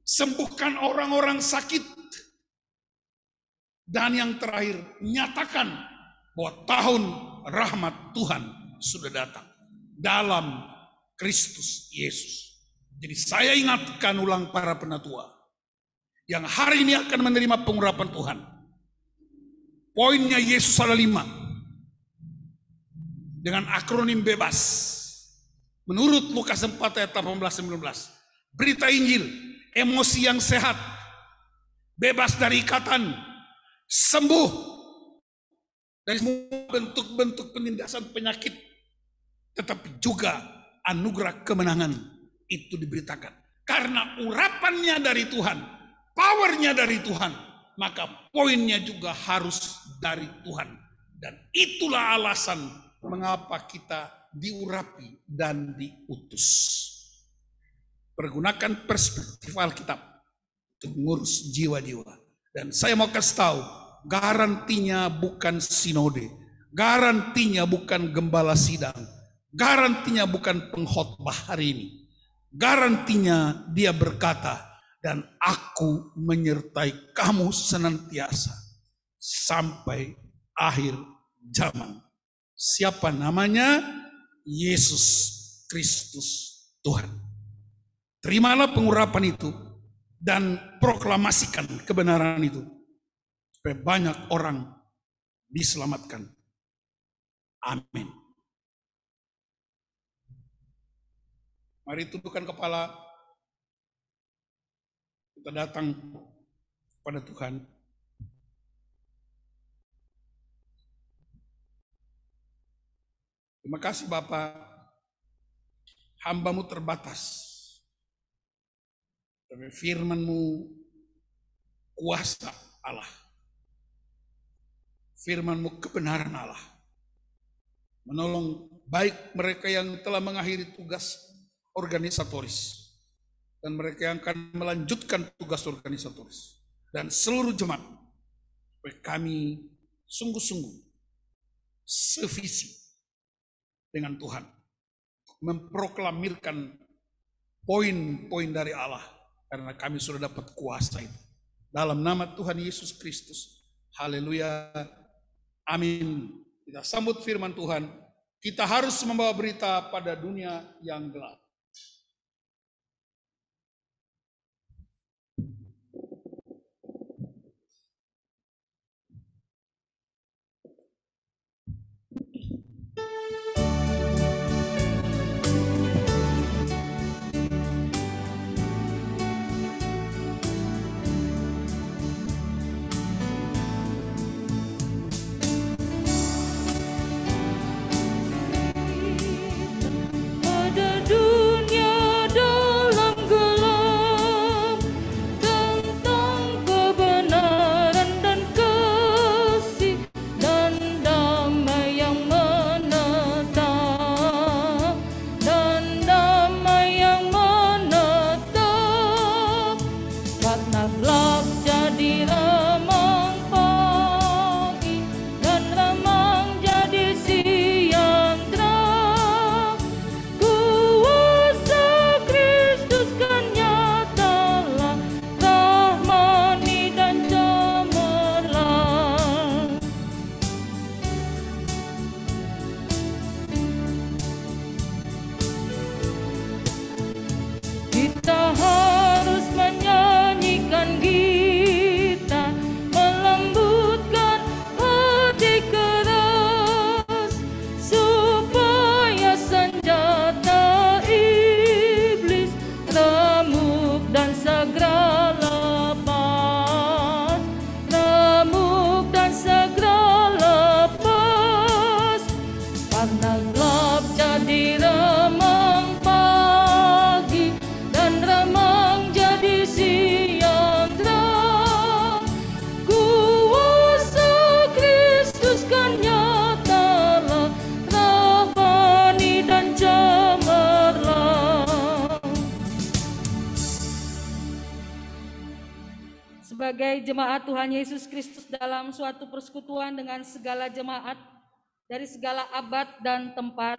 Sembuhkan orang-orang sakit. Dan yang terakhir, nyatakan bahwa tahun rahmat Tuhan sudah datang dalam Kristus Yesus. Jadi saya ingatkan ulang para penatua yang hari ini akan menerima pengurapan Tuhan. Poinnya Yesus ada 5. Dengan akronim bebas. Menurut Lukas 4 ayat 18-19. Berita Injil, emosi yang sehat, bebas dari ikatan, sembuh dari semua bentuk-bentuk penindasan penyakit, tetapi juga anugerah kemenangan itu diberitakan. Karena urapannya dari Tuhan, powernya dari Tuhan, maka poinnya juga harus dari Tuhan. Dan itulah alasan mengapa kita diurapi dan diutus. Pergunakan perspektif Alkitab untuk mengurus jiwa-jiwa. Dan saya mau kasih tahu, garantinya bukan sinode, garantinya bukan gembala sidang, garantinya bukan pengkhotbah hari ini. Garantinya dia berkata, dan aku menyertai kamu senantiasa sampai akhir zaman. Siapa namanya? Yesus Kristus Tuhan. Terimalah pengurapan itu dan proklamasikan kebenaran itu supaya banyak orang diselamatkan. Amin. Mari tundukkan kepala. Kita datang kepada Tuhan. Terima kasih Bapa, hamba-Mu terbatas. Tapi firman-Mu kuasa Allah. Firman-Mu kebenaran Allah. Menolong baik mereka yang telah mengakhiri tugas organisatoris dan mereka yang akan melanjutkan tugas organisatoris dan seluruh jemaat, supaya kami sungguh-sungguh sevisi dengan Tuhan, memproklamirkan poin-poin dari Allah, karena kami sudah dapat kuasa itu. Dalam nama Tuhan Yesus Kristus, haleluya, amin. Kita sambut firman Tuhan. Kita harus membawa berita pada dunia yang gelap. Sebagai jemaat Tuhan Yesus Kristus dalam suatu persekutuan dengan segala jemaat dari segala abad dan tempat,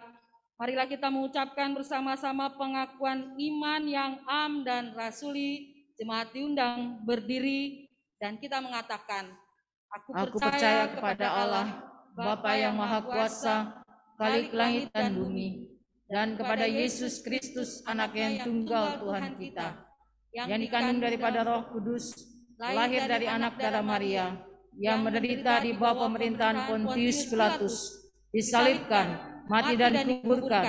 marilah kita mengucapkan bersama-sama pengakuan iman yang am dan rasuli. Jemaat diundang berdiri dan kita mengatakan, Aku percaya kepada Allah, Bapa yang Maha Kuasa, Khalik langit dan bumi, dan kepada Yesus Kristus, Anak yang tunggal Tuhan kita, yang dikandung daripada Roh Kudus, lahir dari anak darah Maria, yang menderita di bawah pemerintahan Pontius Pilatus, disalibkan, mati dan dikuburkan,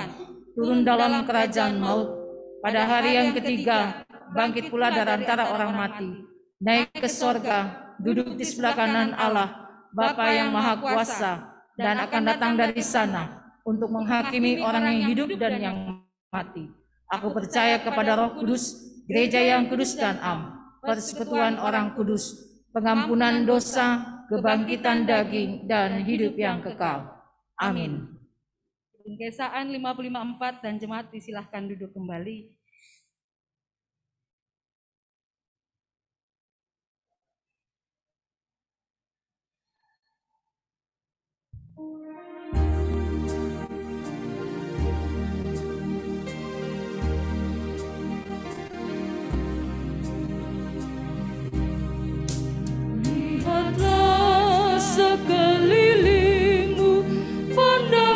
turun dalam kerajaan maut, pada hari yang ketiga bangkit pula dari antara orang mati, naik ke sorga, duduk di sebelah kanan Allah, Bapa yang Maha Kuasa, dan akan datang dari sana untuk menghakimi orang yang hidup dan yang mati. Aku percaya kepada Roh Kudus, gereja yang kudus dan am, persekutuan orang kudus, pengampunan dosa, kebangkitan daging, dan hidup yang kekal. Amin. Penggesaan 554 dan jemaat disilahkan duduk kembali. Lihatlah sekelilingmu, pandang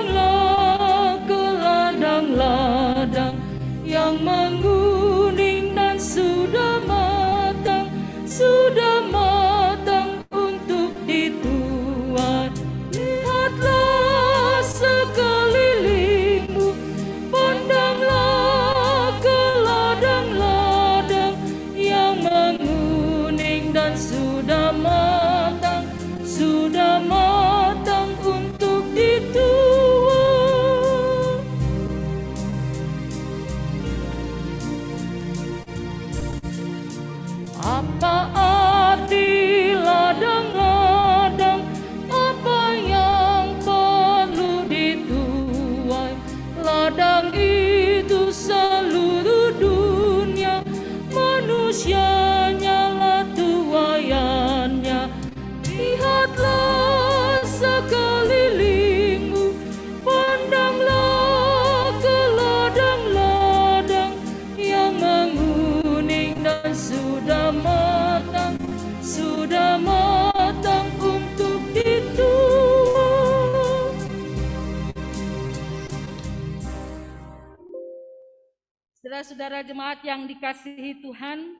Saudara-saudara jemaat yang dikasihi Tuhan,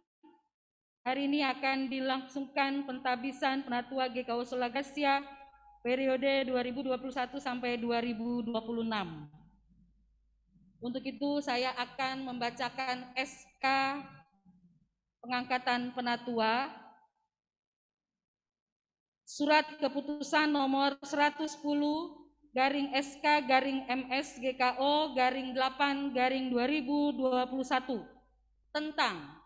hari ini akan dilangsungkan pentabisan Penatua GKO Sola Gracia periode 2021 sampai 2026. Untuk itu saya akan membacakan SK pengangkatan penatua, surat keputusan nomor 110 garing SK garing MS GKO garing 8 garing 2021 tentang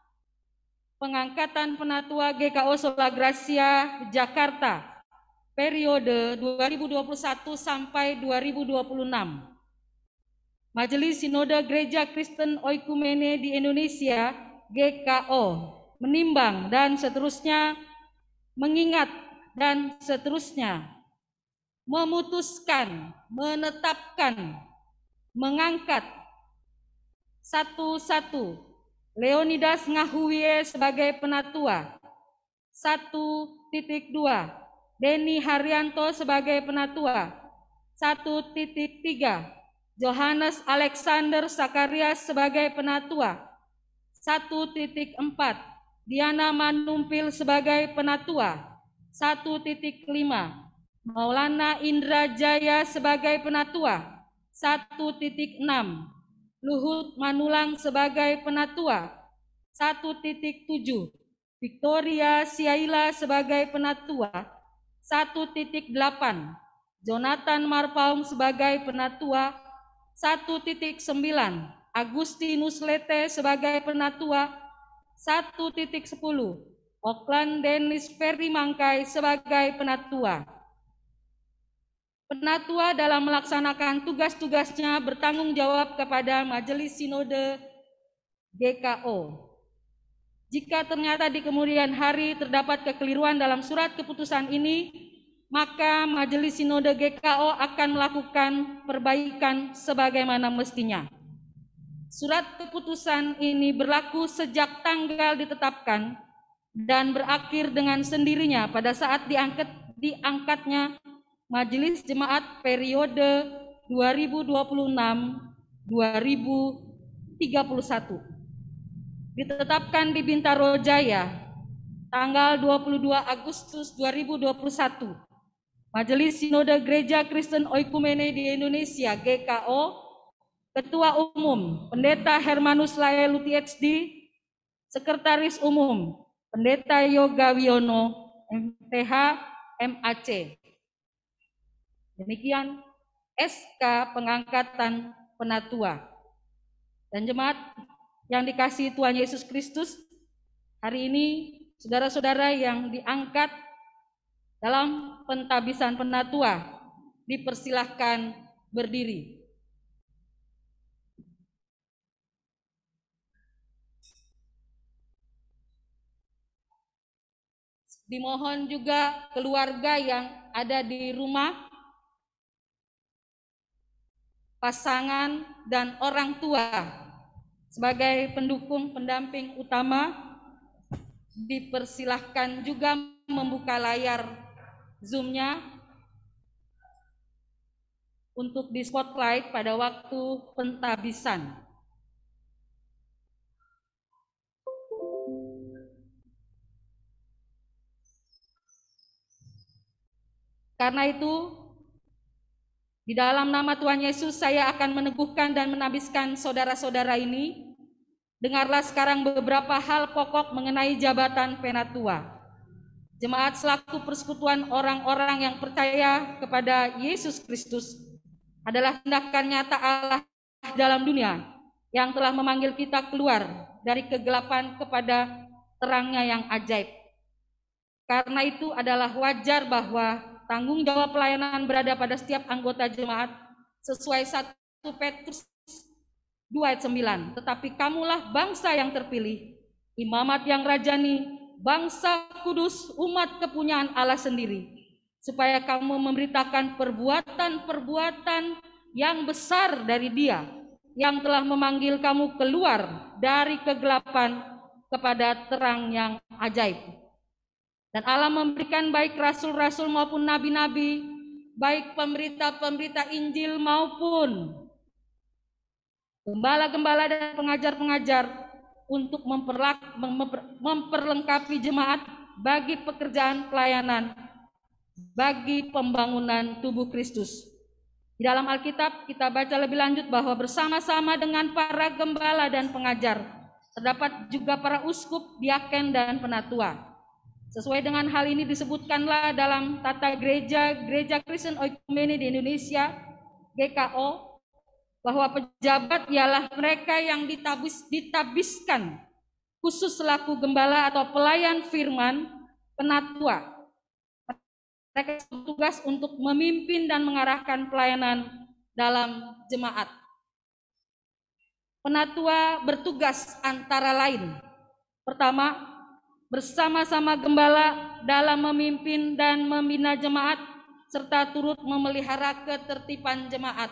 pengangkatan penatua GKO Sola Gracia Jakarta periode 2021 sampai 2026. Majelis Sinode Gereja Kristen Oikumene di Indonesia GKO menimbang dan seterusnya, mengingat dan seterusnya, memutuskan, menetapkan, mengangkat 1. Leonidas Ngahuwie sebagai penatua. 1.2 Denny Haryanto sebagai penatua. 1.3 Johannes Alexander Sakarias sebagai penatua. 1.4 Diana Manumpil sebagai penatua. 1.5 Maulana Indra Jaya sebagai penatua. 1.6 Luhut Manulang sebagai penatua. 1.7 Victoria Siaila sebagai penatua. 1.8 Jonathan Marpaung sebagai penatua. 1.9 Agustinus Lete sebagai penatua. 1.10 Auckland Dennis Ferry Mangkai sebagai penatua. Penatua dalam melaksanakan tugas-tugasnya bertanggung jawab kepada Majelis Sinode GKO. Jika ternyata di kemudian hari terdapat kekeliruan dalam surat keputusan ini, maka Majelis Sinode GKO akan melakukan perbaikan sebagaimana mestinya. Surat keputusan ini berlaku sejak tanggal ditetapkan dan berakhir dengan sendirinya pada saat diangkatnya Majelis Jemaat periode 2026-2031. Ditetapkan di Bintaro Jaya tanggal 22 Agustus 2021. Majelis Sinode Gereja Kristen Oikumene di Indonesia GKO, Ketua Umum Pendeta Hermanus Laelu PhD, Sekretaris Umum Pendeta Yoga Wiono MTH MAC. Demikian SK pengangkatan penatua. Dan jemaat yang dikasihi Tuhan Yesus Kristus, hari ini saudara-saudara yang diangkat dalam pentabisan penatua dipersilahkan berdiri. Dimohon juga keluarga yang ada di rumah, pasangan dan orang tua sebagai pendukung pendamping utama dipersilahkan juga membuka layar Zoom-nya untuk di spotlight pada waktu pentabisan. Karena itu, di dalam nama Tuhan Yesus saya akan meneguhkan dan menabiskan saudara-saudara ini. Dengarlah sekarang beberapa hal pokok mengenai jabatan penatua. Jemaat selaku persekutuan orang-orang yang percaya kepada Yesus Kristus adalah tindakan nyata Allah dalam dunia yang telah memanggil kita keluar dari kegelapan kepada terangnya yang ajaib. Karena itu adalah wajar bahwa tanggung jawab pelayanan berada pada setiap anggota jemaat sesuai 1 Petrus 2 ayat 9. Tetapi kamulah bangsa yang terpilih, imamat yang rajani, bangsa kudus, umat kepunyaan Allah sendiri, supaya kamu memberitakan perbuatan-perbuatan yang besar dari Dia yang telah memanggil kamu keluar dari kegelapan kepada terang yang ajaib. Dan Allah memberikan baik rasul-rasul maupun nabi-nabi, baik pemberita-pemberita Injil maupun gembala-gembala dan pengajar-pengajar untuk memperlengkapi jemaat bagi pekerjaan pelayanan, bagi pembangunan tubuh Kristus. Di dalam Alkitab kita baca lebih lanjut bahwa bersama-sama dengan para gembala dan pengajar terdapat juga para uskup, diaken, dan penatua. Sesuai dengan hal ini disebutkanlah dalam tata Gereja Kristen Oikumene di Indonesia, GKO, bahwa pejabat ialah mereka yang ditabiskan khusus selaku gembala atau pelayan firman, penatua. Mereka bertugas untuk memimpin dan mengarahkan pelayanan dalam jemaat. Penatua bertugas antara lain, pertama, bersama-sama gembala dalam memimpin dan membina jemaat serta turut memelihara ketertiban jemaat.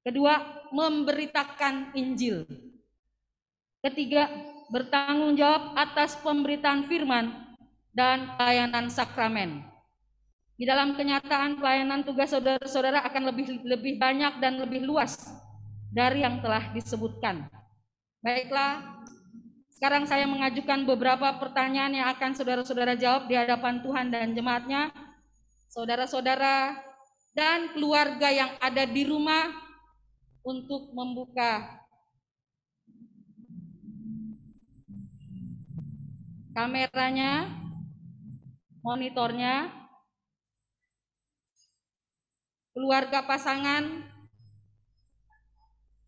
Kedua, memberitakan Injil. Ketiga, bertanggung jawab atas pemberitaan firman dan pelayanan sakramen. Di dalam kenyataan pelayanan tugas saudara-saudara akan lebih banyak dan lebih luas dari yang telah disebutkan. Baiklah, sekarang saya mengajukan beberapa pertanyaan yang akan saudara-saudara jawab di hadapan Tuhan dan jemaatnya. Saudara-saudara dan keluarga yang ada di rumah untuk membuka kameranya, monitornya. Keluarga pasangan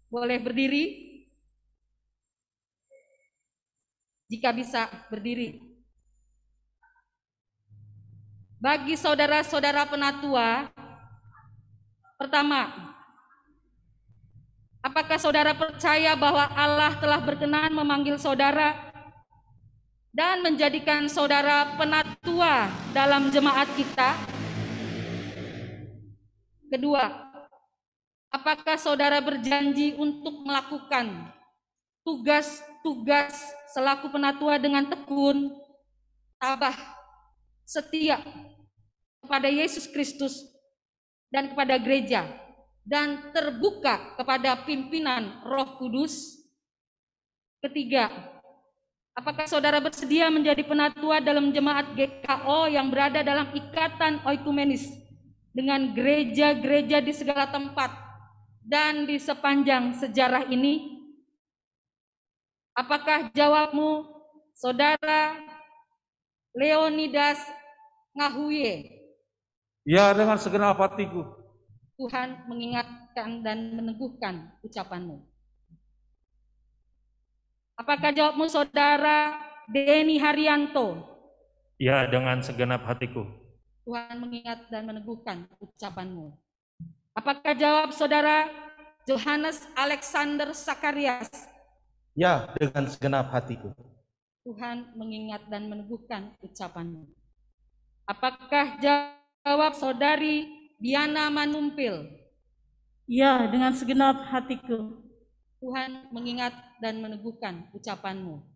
boleh berdiri. Jika bisa berdiri. Bagi saudara-saudara penatua, pertama, apakah saudara percaya bahwa Allah telah berkenan memanggil saudara dan menjadikan saudara penatua dalam jemaat kita? Kedua, apakah saudara berjanji untuk melakukan tugas-tugas selaku penatua dengan tekun, tabah, setia kepada Yesus Kristus dan kepada gereja, dan terbuka kepada pimpinan Roh Kudus? Ketiga, apakah saudara bersedia menjadi penatua dalam jemaat GKO yang berada dalam ikatan oikumenis dengan gereja-gereja di segala tempat dan di sepanjang sejarah ini? Apakah jawabmu, saudara Leonidas Ngahuye? Ya, dengan segenap hatiku. Tuhan mengingatkan dan meneguhkan ucapanmu. Apakah jawabmu, saudara Denny Haryanto? Ya, dengan segenap hatiku. Tuhan mengingat dan meneguhkan ucapanmu. Apakah jawab saudara Johannes Alexander Sakarias? Ya, dengan segenap hatiku. Tuhan mengingat dan meneguhkan ucapanmu. Apakah jawab saudari Diana Manumpil? Ya, dengan segenap hatiku. Tuhan mengingat dan meneguhkan ucapanmu.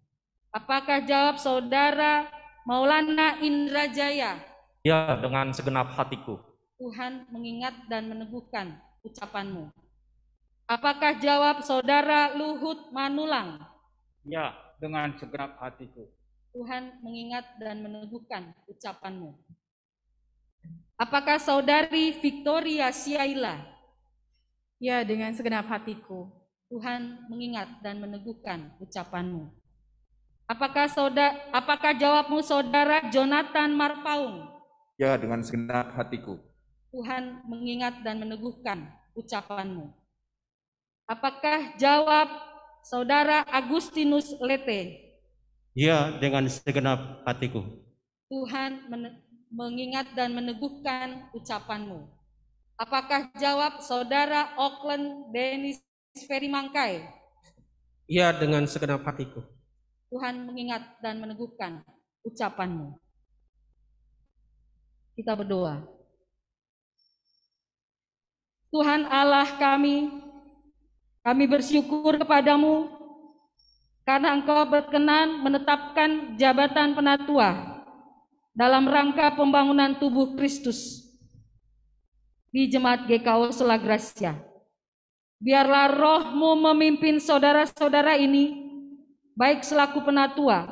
Apakah jawab saudara Maulana Indrajaya? Ya, dengan segenap hatiku. Tuhan mengingat dan meneguhkan ucapanmu. Apakah jawab saudara Luhut Manulang? Ya, dengan segenap hatiku. Tuhan mengingat dan meneguhkan ucapanmu. Apakah saudari Victoria Siaila? Ya, dengan segenap hatiku. Tuhan mengingat dan meneguhkan ucapanmu. Apakah jawabmu saudara Jonathan Marpaung? Ya, dengan segenap hatiku. Tuhan mengingat dan meneguhkan ucapanmu. Apakah jawab saudara Agustinus Lete? Ya, dengan segenap hatiku. Tuhan mengingat dan meneguhkan ucapanmu. Apakah jawab saudara Auckland Dennis Ferry Mangkai? Ya, dengan segenap hatiku. Tuhan mengingat dan meneguhkan ucapanmu. Kita berdoa. Tuhan Allah kami bersyukur kepadamu karena Engkau berkenan menetapkan jabatan penatua dalam rangka pembangunan tubuh Kristus di Jemaat GKO Sela Gracia. Biarlah roh-Mu memimpin saudara-saudara ini, baik selaku penatua,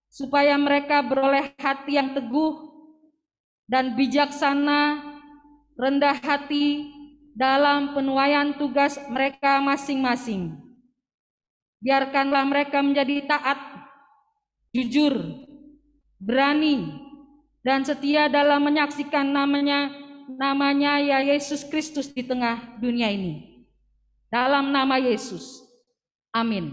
supaya mereka beroleh hati yang teguh dan bijaksana, rendah hati dalam penuaian tugas mereka masing-masing. Biarkanlah mereka menjadi taat, jujur, berani, dan setia dalam menyaksikan namanya ya Yesus Kristus di tengah dunia ini. Dalam nama Yesus, amin.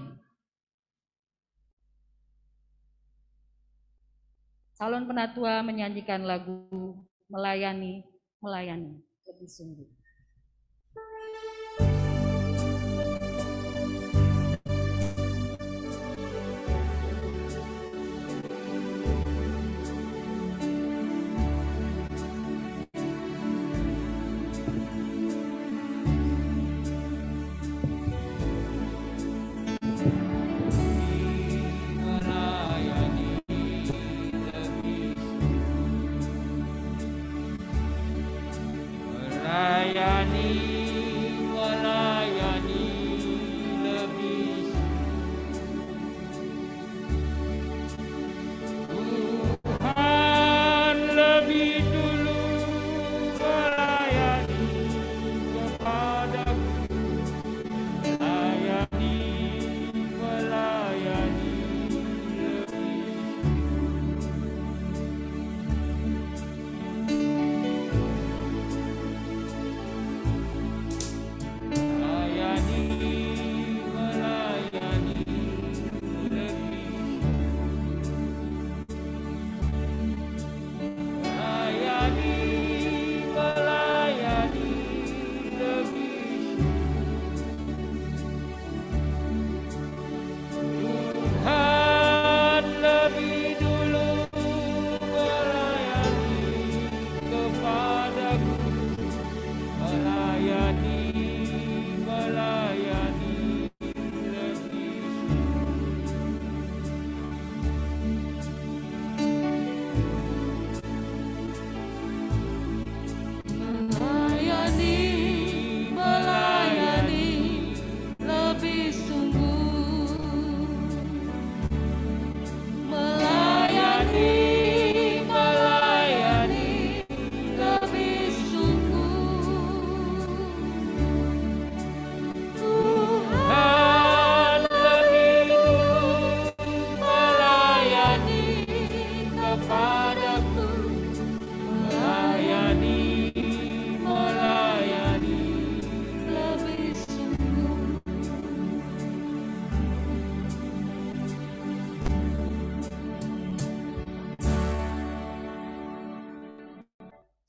Calon penatua menyanyikan lagu Melayani, Melayani, lebih sungguh.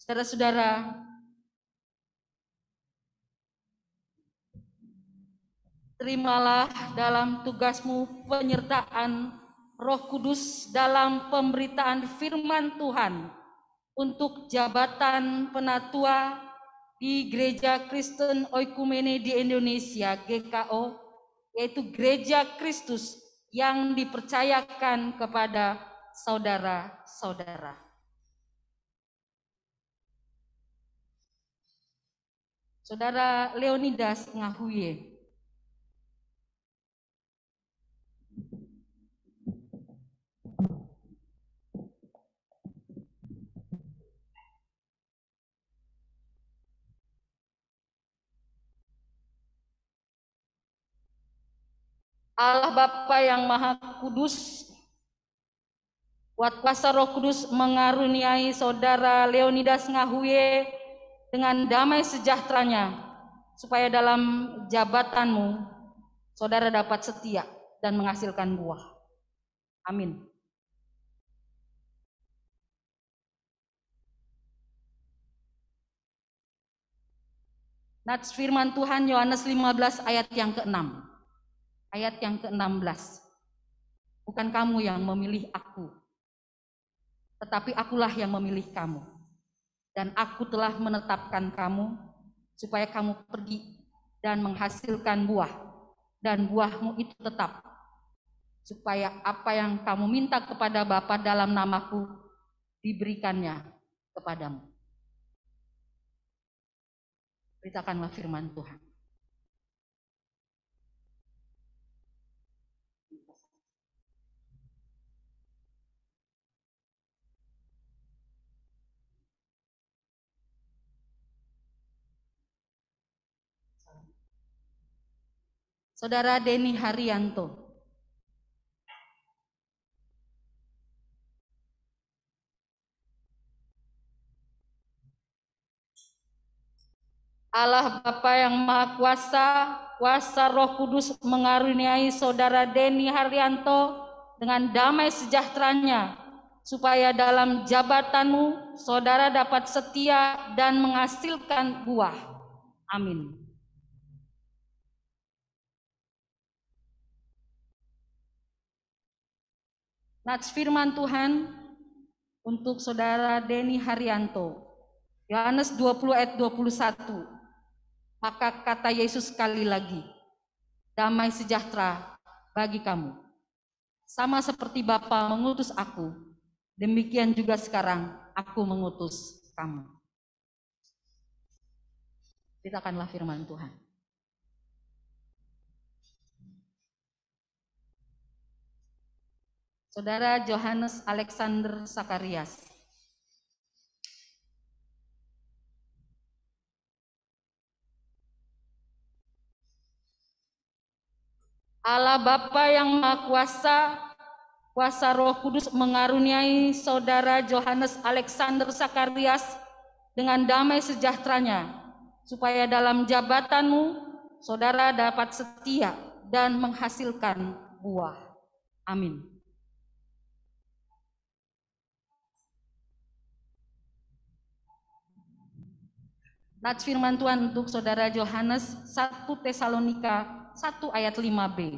Saudara-saudara, terimalah dalam tugasmu penyertaan Roh Kudus dalam pemberitaan firman Tuhan untuk jabatan penatua di Gereja Kristen Oikumene di Indonesia GKO, yaitu Gereja Kristus yang dipercayakan kepada saudara-saudara. Saudara Leonidas Ngahuye. Allah Bapa yang Maha Kudus, kuat kuasa Roh Kudus mengaruniai saudara Leonidas Ngahuye dengan damai sejahteranya, supaya dalam jabatanmu saudara dapat setia dan menghasilkan buah. Amin. Nats firman Tuhan Yohanes 15 ayat yang ke-6. Ayat yang ke-16. Bukan kamu yang memilih aku, tetapi akulah yang memilih kamu. Dan aku telah menetapkan kamu supaya kamu pergi dan menghasilkan buah, dan buahmu itu tetap, supaya apa yang kamu minta kepada Bapa dalam namaku diberikannya kepadamu. Beritakanlah firman Tuhan. Saudara Denny Haryanto. Allah Bapa yang Maha Kuasa, kuasa Roh Kudus mengaruniai Saudara Denny Haryanto dengan damai sejahteranya, supaya dalam jabatanmu Saudara dapat setia dan menghasilkan buah. Amin. Nats firman Tuhan untuk Saudara Denny Haryanto. Yohanes 20 ayat 21. Maka kata Yesus sekali lagi, damai sejahtera bagi kamu. Sama seperti Bapa mengutus aku, demikian juga sekarang aku mengutus kamu. Ceritakanlah firman Tuhan. Saudara Johannes Alexander Sakarias. Allah Bapa yang Maha Kuasa, kuasa Roh Kudus mengaruniai Saudara Johannes Alexander Sakarias dengan damai sejahteranya, supaya dalam jabatanmu Saudara dapat setia dan menghasilkan buah. Amin. Nats firman Tuhan untuk Saudara Johannes 1 Tesalonika 1 ayat 5b.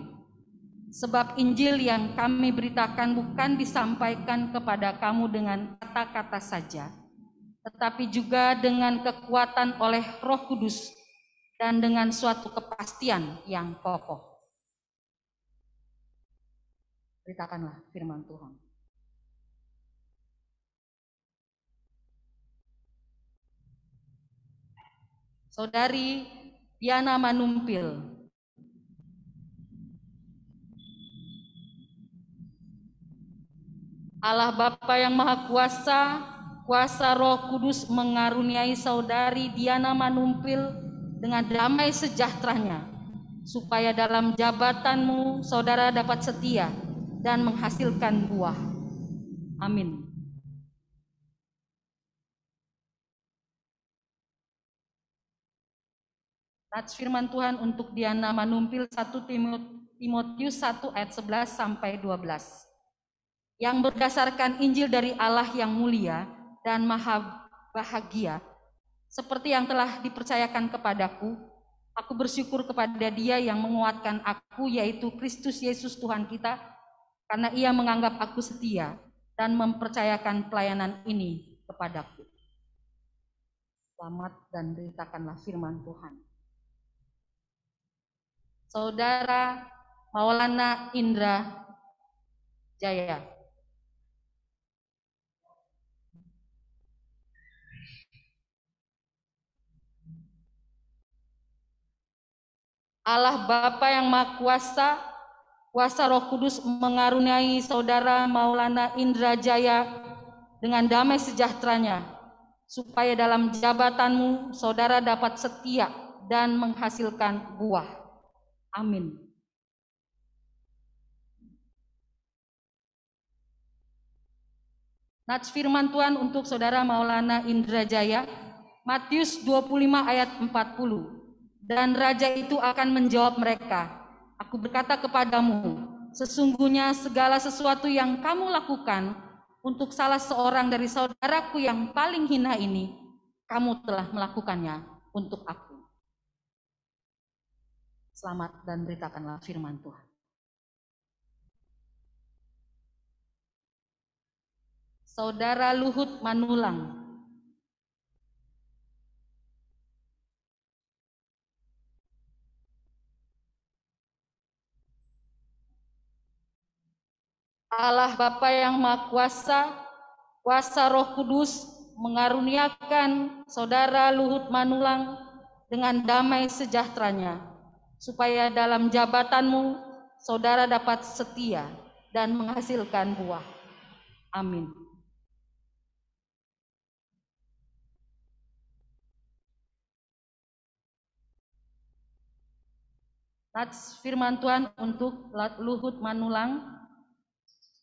Sebab Injil yang kami beritakan bukan disampaikan kepada kamu dengan kata-kata saja, tetapi juga dengan kekuatan oleh Roh Kudus dan dengan suatu kepastian yang kokoh. Beritakanlah firman Tuhan. Saudari Diana Manumpil. Allah Bapa yang Maha Kuasa, kuasa Roh Kudus mengaruniai Saudari Diana Manumpil dengan damai sejahteranya, supaya dalam jabatanmu Saudara dapat setia dan menghasilkan buah. Amin. Nats firman Tuhan untuk Diana Manumpil 1 Timotius 1 ayat 11 sampai 12. Yang berdasarkan Injil dari Allah yang mulia dan maha bahagia, seperti yang telah dipercayakan kepadaku, aku bersyukur kepada Dia yang menguatkan aku, yaitu Kristus Yesus Tuhan kita, karena Ia menganggap aku setia dan mempercayakan pelayanan ini kepadaku. Selamat dan beritakanlah firman Tuhan. Saudara Maulana Indra Jaya. Allah Bapa yang Maha Kuasa, kuasa Roh Kudus mengaruniai Saudara Maulana Indra Jaya dengan damai sejahteranya, supaya dalam jabatanmu Saudara dapat setia dan menghasilkan buah. Amin. Nats firman Tuhan untuk Saudara Maulana Indra Jaya, Matius 25 ayat 40. Dan raja itu akan menjawab mereka, aku berkata kepadamu, sesungguhnya segala sesuatu yang kamu lakukan untuk salah seorang dari saudaraku yang paling hina ini, kamu telah melakukannya untuk aku. Selamat dan beritakanlah firman Tuhan. Saudara Luhut Manulang. Allah Bapa yang Maha Kuasa, kuasa Roh Kudus mengaruniakan Saudara Luhut Manulang dengan damai sejahteranya, supaya dalam jabatanmu Saudara dapat setia dan menghasilkan buah. Amin. Nats firman Tuhan untuk Luhut Manulang,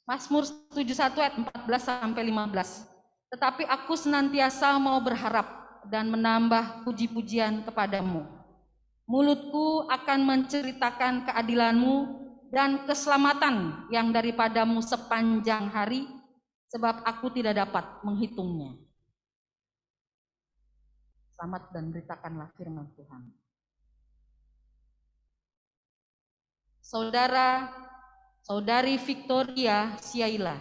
Mazmur 71 ayat 14 sampai 15. Tetapi aku senantiasa mau berharap dan menambah puji-pujian kepadamu. Mulutku akan menceritakan keadilanmu dan keselamatan yang daripadamu sepanjang hari, sebab aku tidak dapat menghitungnya. Selamat dan beritakanlah firman Tuhan. Saudari Victoria Siaila.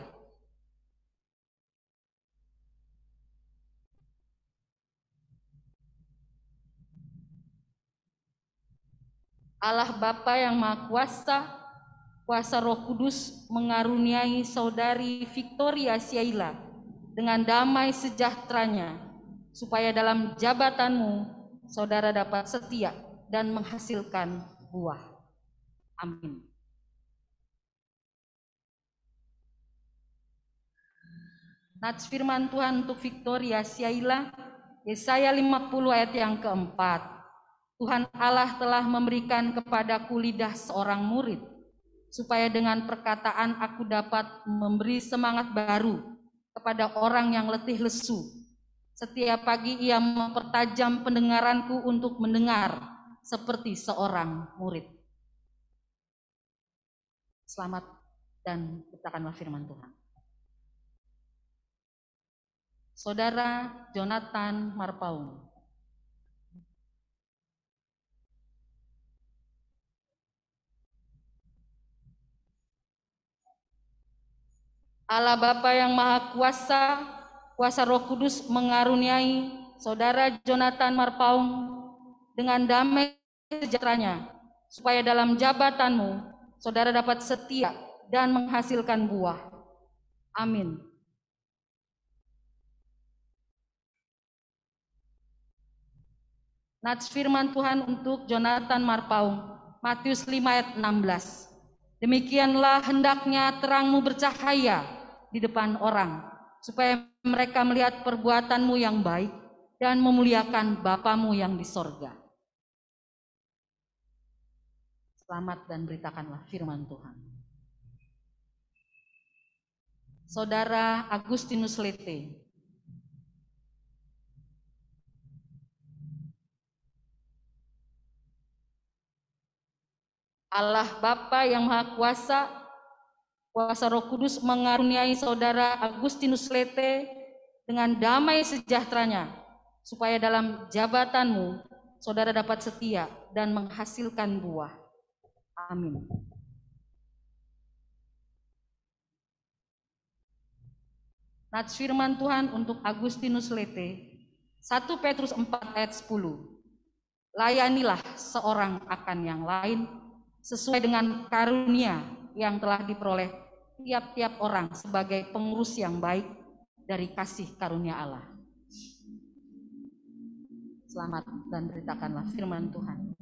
Allah Bapa yang Maha Kuasa, kuasa Roh Kudus mengaruniai saudari Victoria Siaila dengan damai sejahteranya, supaya dalam jabatanmu saudara dapat setia dan menghasilkan buah. Amin. Nats firman Tuhan untuk Victoria Siaila, Yesaya 50 ayat yang keempat. Tuhan Allah telah memberikan kepadaku lidah seorang murid, supaya dengan perkataan aku dapat memberi semangat baru kepada orang yang letih lesu. Setiap pagi ia mempertajam pendengaranku untuk mendengar seperti seorang murid. Selamat dan katakanlah firman Tuhan. Saudara Jonathan Marpaung. Allah Bapa yang Maha Kuasa, kuasa Roh Kudus mengaruniai saudara Jonathan Marpaung dengan damai sejahteranya, supaya dalam jabatanmu saudara dapat setia dan menghasilkan buah. Amin. Nats firman Tuhan untuk Jonathan Marpaung, Matius 5 ayat 16. Demikianlah hendaknya terangmu bercahaya di depan orang, supaya mereka melihat perbuatanmu yang baik dan memuliakan Bapamu yang di sorga. Selamat dan beritakanlah firman Tuhan. Saudara Agustinus Lete. Allah Bapa yang Maha Kuasa, kuasa Roh Kudus mengaruniai saudara Agustinus Lete dengan damai sejahteranya, supaya dalam jabatanmu saudara dapat setia dan menghasilkan buah. Amin. Nats firman Tuhan untuk Agustinus Lete, 1 Petrus 4 ayat 10. Layanilah seorang akan yang lain, sesuai dengan karunia yang telah diperoleh tiap-tiap orang sebagai pengurus yang baik dari kasih karunia Allah. Selamat dan beritakanlah firman Tuhan.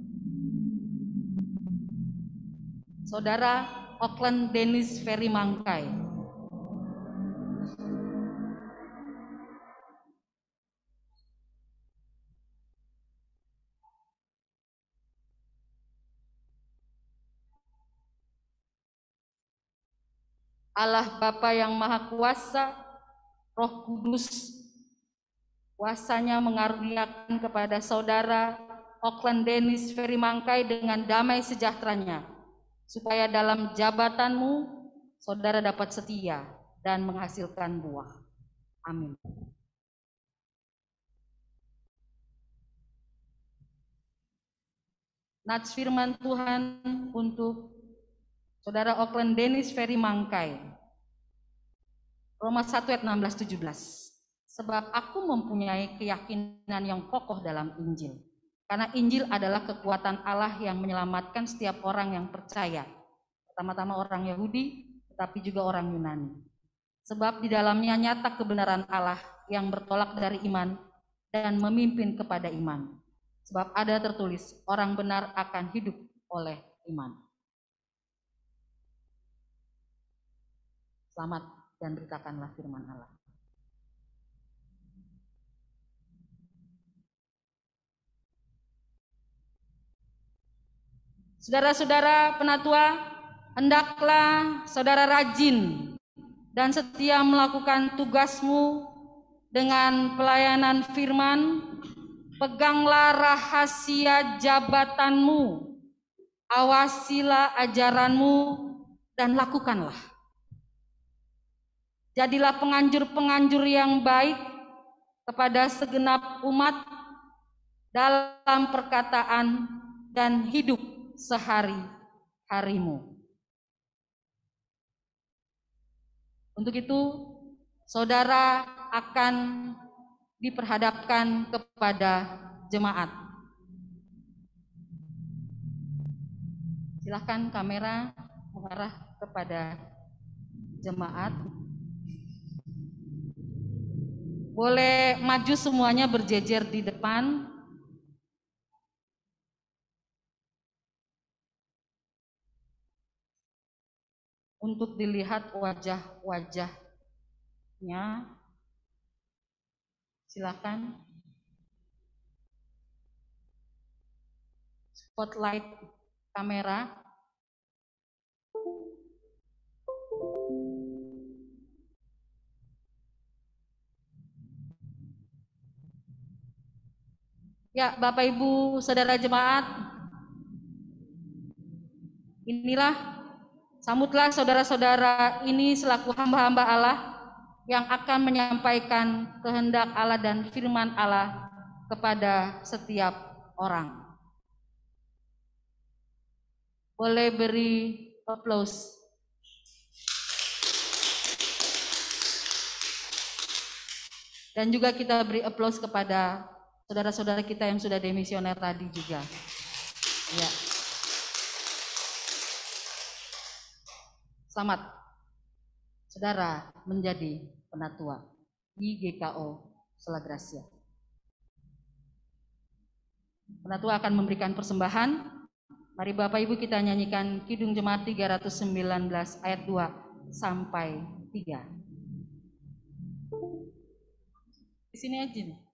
Saudara Auckland Dennis Ferry Mangkai. Allah Bapa yang Maha Kuasa, Roh Kudus, kuasanya mengaruniakan kepada saudara Auckland Dennis Ferry Mangkai dengan damai sejahteranya, supaya dalam jabatanmu saudara dapat setia dan menghasilkan buah. Amin. Nats firman Tuhan untuk saudara Auckland Dennis Ferry Mangkai. Roma 1 ayat 16-17. Sebab aku mempunyai keyakinan yang kokoh dalam Injil. Karena Injil adalah kekuatan Allah yang menyelamatkan setiap orang yang percaya. Pertama-tama orang Yahudi, tetapi juga orang Yunani. Sebab di dalamnya nyata kebenaran Allah yang bertolak dari iman dan memimpin kepada iman. Sebab ada tertulis, orang benar akan hidup oleh iman. Selamat dan beritakanlah firman Allah. Saudara-saudara penatua, hendaklah saudara rajin dan setia melakukan tugasmu dengan pelayanan firman. Peganglah rahasia jabatanmu, awasilah ajaranmu, dan lakukanlah. Jadilah penganjur-penganjur yang baik kepada segenap umat dalam perkataan dan hidup sehari-harimu. Untuk itu, saudara akan diperhadapkan kepada jemaat. Silakan kamera mengarah kepada jemaat. Boleh maju semuanya berjejer di depan. Untuk dilihat wajah-wajahnya. Silakan. Spotlight kamera. Ya, Bapak Ibu, saudara jemaat, inilah, sambutlah saudara-saudara ini selaku hamba-hamba Allah yang akan menyampaikan kehendak Allah dan firman Allah kepada setiap orang. Boleh beri aplaus. Dan juga kita beri aplaus kepada saudara-saudara kita yang sudah demisioner tadi juga. Ya. Selamat, saudara, menjadi penatua di GKO Selagrasia. Penatua akan memberikan persembahan. Mari Bapak Ibu kita nyanyikan Kidung Jemaat 319 ayat 2 sampai 3. Di sini aja nih.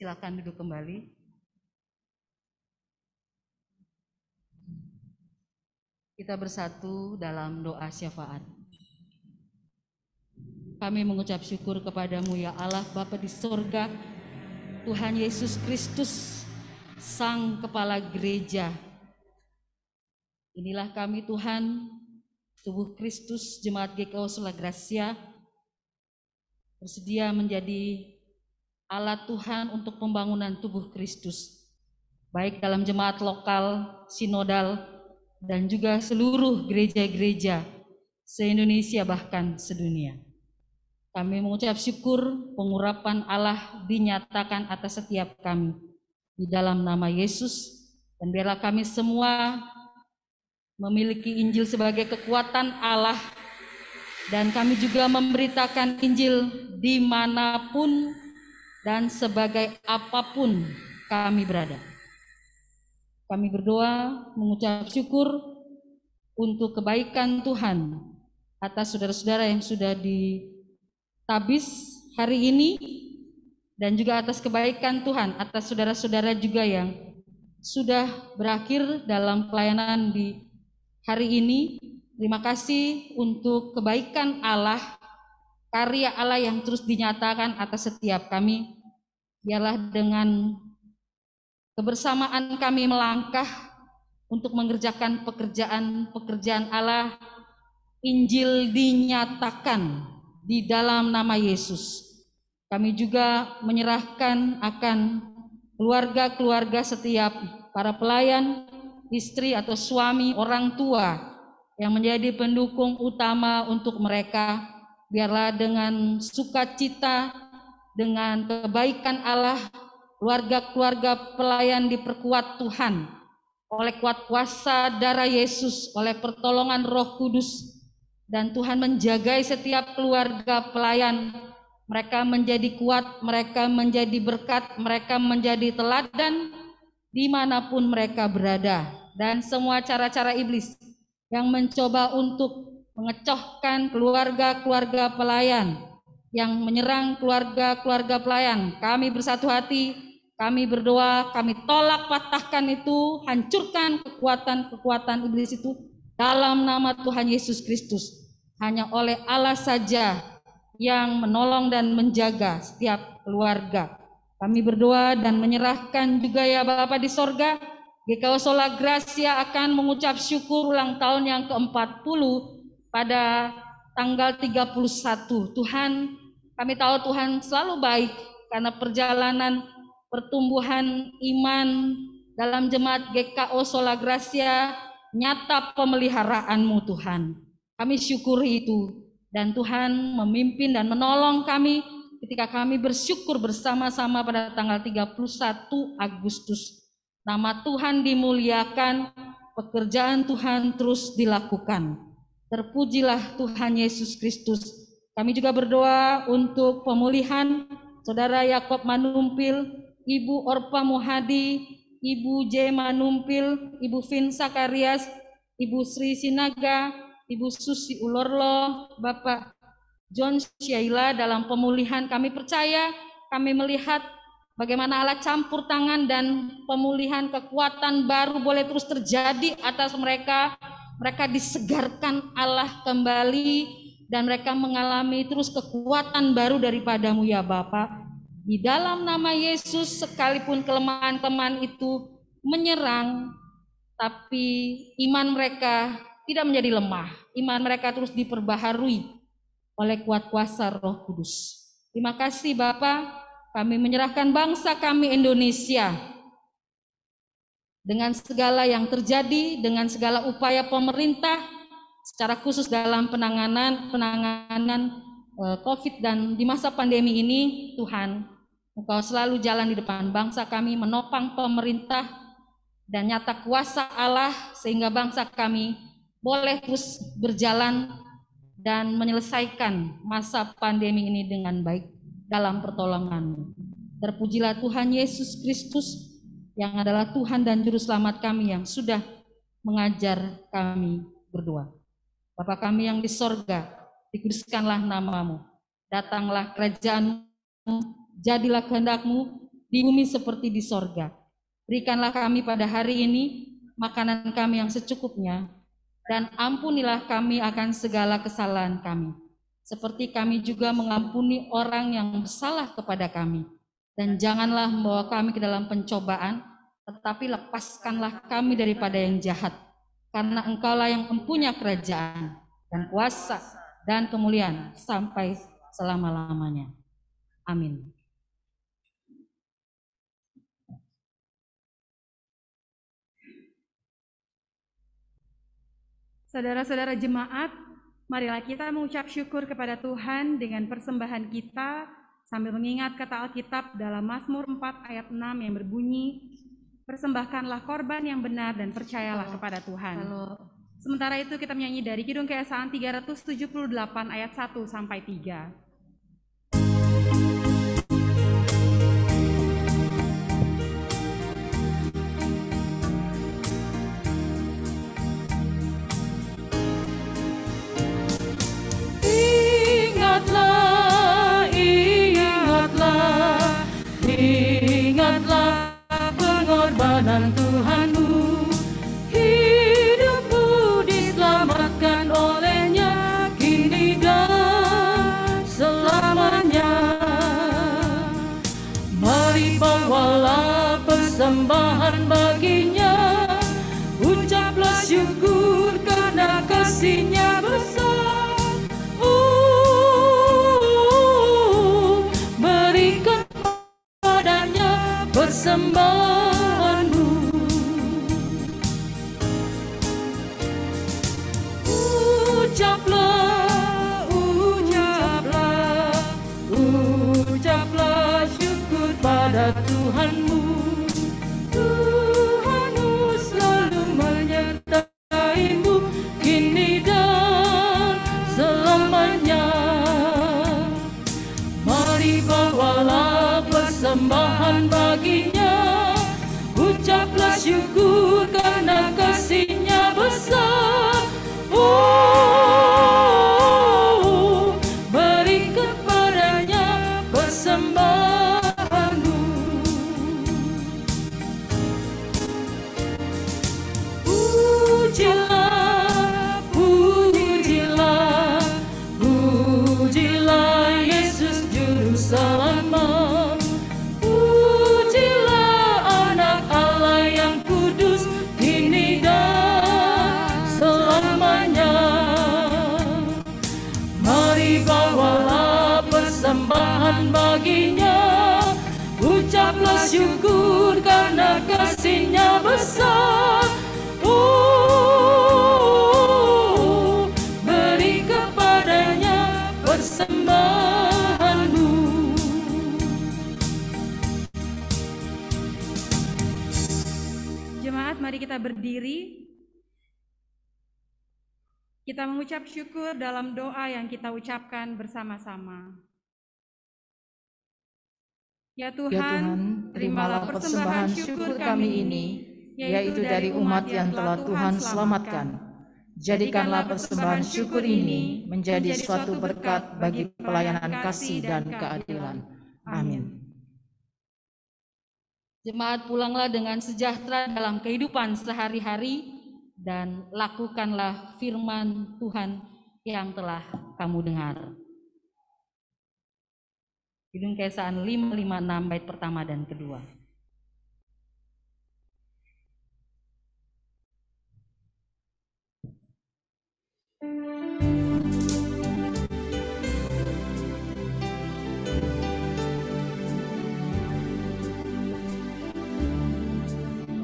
Silakan duduk kembali. Kita bersatu dalam doa syafaat. Kami mengucap syukur kepadamu ya Allah Bapa di sorga, Tuhan Yesus Kristus, Sang Kepala Gereja. Inilah kami Tuhan, tubuh Kristus Jemaat GKO Selagrasia, bersedia menjadi alat Tuhan untuk pembangunan tubuh Kristus, baik dalam jemaat lokal, sinodal, dan juga seluruh gereja-gereja se-Indonesia bahkan sedunia. Kami mengucap syukur pengurapan Allah dinyatakan atas setiap kami di dalam nama Yesus, dan biarlah kami semua memiliki Injil sebagai kekuatan Allah, dan kami juga memberitakan Injil dimanapun dan sebagai apapun kami berada. Kami berdoa mengucap syukur untuk kebaikan Tuhan atas saudara-saudara yang sudah ditabis hari ini, dan juga atas kebaikan Tuhan, atas saudara-saudara juga yang sudah berakhir dalam pelayanan di hari ini. Terima kasih untuk kebaikan Allah, karya Allah yang terus dinyatakan atas setiap kami. Biarlah dengan kebersamaan kami melangkah untuk mengerjakan pekerjaan Allah, Injil dinyatakan di dalam nama Yesus. Kami juga menyerahkan akan keluarga-keluarga setiap para pelayan, istri atau suami, orang tua yang menjadi pendukung utama untuk mereka. Biarlah dengan sukacita, dengan kebaikan Allah, keluarga-keluarga pelayan diperkuat Tuhan oleh kuat kuasa darah Yesus, oleh pertolongan Roh Kudus, dan Tuhan menjagai setiap keluarga pelayan. Mereka menjadi kuat, mereka menjadi berkat, mereka menjadi teladan dimanapun mereka berada. Dan semua cara-cara iblis yang mencoba untuk mengecohkan keluarga-keluarga pelayan, yang menyerang keluarga-keluarga pelayan, kami bersatu hati, kami berdoa, kami tolak, patahkan itu, hancurkan kekuatan-kekuatan iblis itu dalam nama Tuhan Yesus Kristus. Hanya oleh Allah saja yang menolong dan menjaga setiap keluarga. Kami berdoa dan menyerahkan juga ya Bapa di sorga, GKO Sola Gracia akan mengucap syukur ulang tahun yang ke-40 pada tanggal 31. Tuhan, kami tahu Tuhan selalu baik karena perjalanan pertumbuhan iman dalam jemaat GKO Sola Gracia nyata pemeliharaan-Mu Tuhan. Kami syukuri itu, dan Tuhan memimpin dan menolong kami ketika kami bersyukur bersama-sama pada tanggal 31 Agustus. Nama Tuhan dimuliakan, pekerjaan Tuhan terus dilakukan. Terpujilah Tuhan Yesus Kristus. Kami juga berdoa untuk pemulihan Saudara Yakob Manumpil, Ibu Orpa Muhadi, Ibu J Manumpil, Ibu Vin Sakarias, Ibu Sri Sinaga, Ibu Susi Ulorlo, Bapak John Syaila. Dalam pemulihan kami percaya, kami melihat bagaimana Allah campur tangan dan pemulihan kekuatan baru boleh terus terjadi atas mereka. Mereka disegarkan Allah kembali dan mereka mengalami terus kekuatan baru daripadamu ya Bapa. Di dalam nama Yesus, sekalipun kelemahan-kelemahan itu menyerang, tapi iman mereka tidak menjadi lemah. Iman mereka terus diperbaharui oleh kuat kuasa Roh Kudus. Terima kasih Bapa. Kami menyerahkan bangsa kami Indonesia dengan segala yang terjadi, dengan segala upaya pemerintah, secara khusus dalam penanganan COVID dan di masa pandemi ini. Tuhan, Engkau selalu jalan di depan bangsa kami, menopang pemerintah dan nyata kuasa Allah sehingga bangsa kami boleh terus berjalan dan menyelesaikan masa pandemi ini dengan baik dalam pertolongan-Mu. Terpujilah Tuhan Yesus Kristus yang adalah Tuhan dan Juru Selamat kami yang sudah mengajar kami berdoa. Bapa kami yang di sorga, dikuduskanlah nama-Mu, datanglah kerajaan-Mu, jadilah kehendak-Mu di bumi seperti di sorga. Berikanlah kami pada hari ini makanan kami yang secukupnya, dan ampunilah kami akan segala kesalahan kami, seperti kami juga mengampuni orang yang bersalah kepada kami. Dan janganlah membawa kami ke dalam pencobaan, tetapi lepaskanlah kami daripada yang jahat. Karena Engkaulah yang mempunyai kerajaan dan kuasa dan kemuliaan sampai selama-lamanya. Amin. Saudara-saudara jemaat, marilah kita mengucap syukur kepada Tuhan dengan persembahan kita sambil mengingat kata Alkitab dalam Mazmur 4 ayat 6 yang berbunyi, persembahkanlah korban yang benar dan percayalah kepada Tuhan. Sementara itu kita menyanyi dari Kidung Keesaan 378 ayat 1 sampai 3. perkenan Tuhanmu. Hidupku diselamatkan olehnya kini dan selamanya. Mari bawalah persembahan baginya, ucaplah syukur karena kasih-Nya besar. Berikan padanya persembahanmu. Ucaplah syukur pada Tuhanmu. Tuhanmu selalu menyertaimu kini dan selamanya. Mari bawalah persembahan baginya, ucaplah syukur karena kasih-Nya besar. Beri kepadanya persembahanmu. Pujilah, pujilah, pujilah Yesus Juru Selamat. Pujilah Anak Allah yang kudus kini dan selamanya. Mari bawalah persembahan baginya, ucaplah syukur karena kasih-Nya besar. Beri kepadanya persembahanmu. Jemaat, mari kita berdiri. Kita mengucap syukur dalam doa yang kita ucapkan bersama-sama. Ya Tuhan, terimalah persembahan syukur kami ini, yaitu dari umat yang telah Tuhan selamatkan. Jadikanlah persembahan syukur ini menjadi suatu berkat bagi pelayanan kasih dan keadilan. Amin. Jemaat, pulanglah dengan sejahtera dalam kehidupan sehari-hari dan lakukanlah firman Tuhan yang telah kamu dengar. Kidung Kesahan 556 bait pertama dan kedua.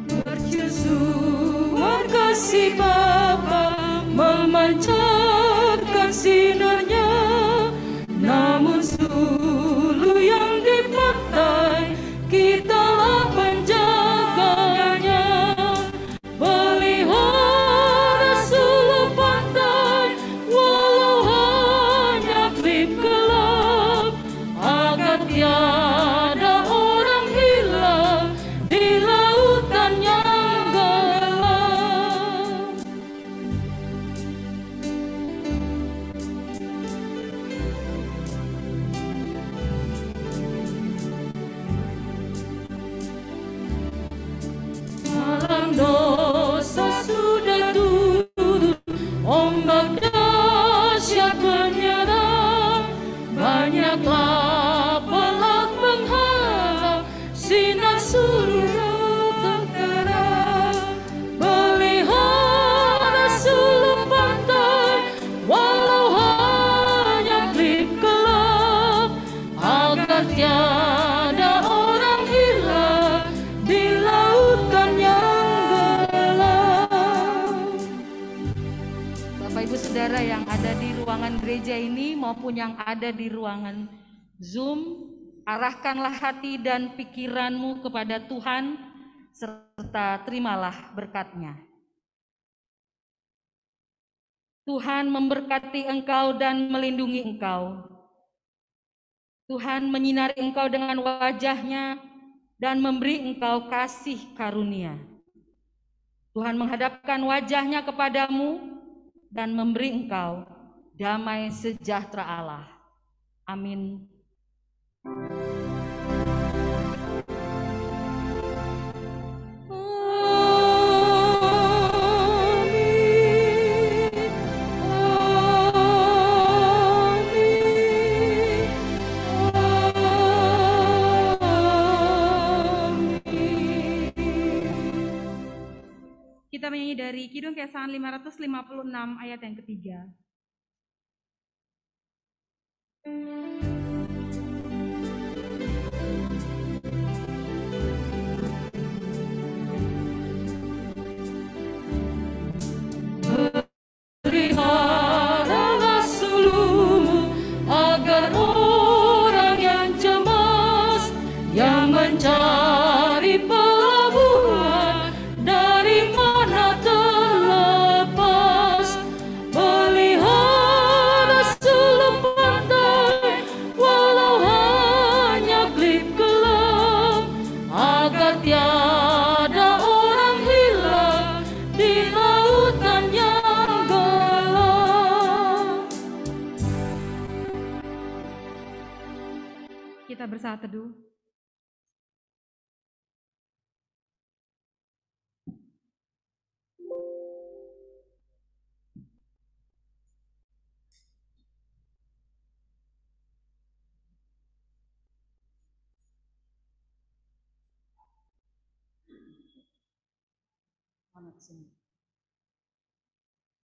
Mercusuar kasih Bapa memancarkan sinarnya, namun sulu yang dipakai kitalah penjaganya. Pelihara sulu pantai walau hanya klip gelap, agar tiada orang hilang di lautan yang gelap. Malam dosa sudah turun, ombak dahsyat menyerang. Banyaklah pelak mengharap sinar surga terang. Pelihara sulu pantai walau hanya klip gelap, agar tiada orang hilang di lautan yang gelap. Bapak Ibu Saudara yang ada di ruangan gereja ini maupun yang ada di ruangan Zoom, arahkanlah hati dan pikiranmu kepada Tuhan serta terimalah berkat-Nya. Tuhan memberkati engkau dan melindungi engkau. Tuhan menyinari engkau dengan wajah-Nya dan memberi engkau kasih karunia. Tuhan menghadapkan wajah-Nya kepadamu dan memberi engkau damai sejahtera Allah. Amin. Kita menyanyi dari Kidung Kesahan 556 ayat yang ketiga. Peliharalah sulungmu agar orang yang cemas, yang mencari pelabuhan dari mana terlepas. Pelihara sulung pantai walau hanya klip gelap, agar tiada orang hilang di lautan yang gelap. Kita bersaat teduh. Anak sini.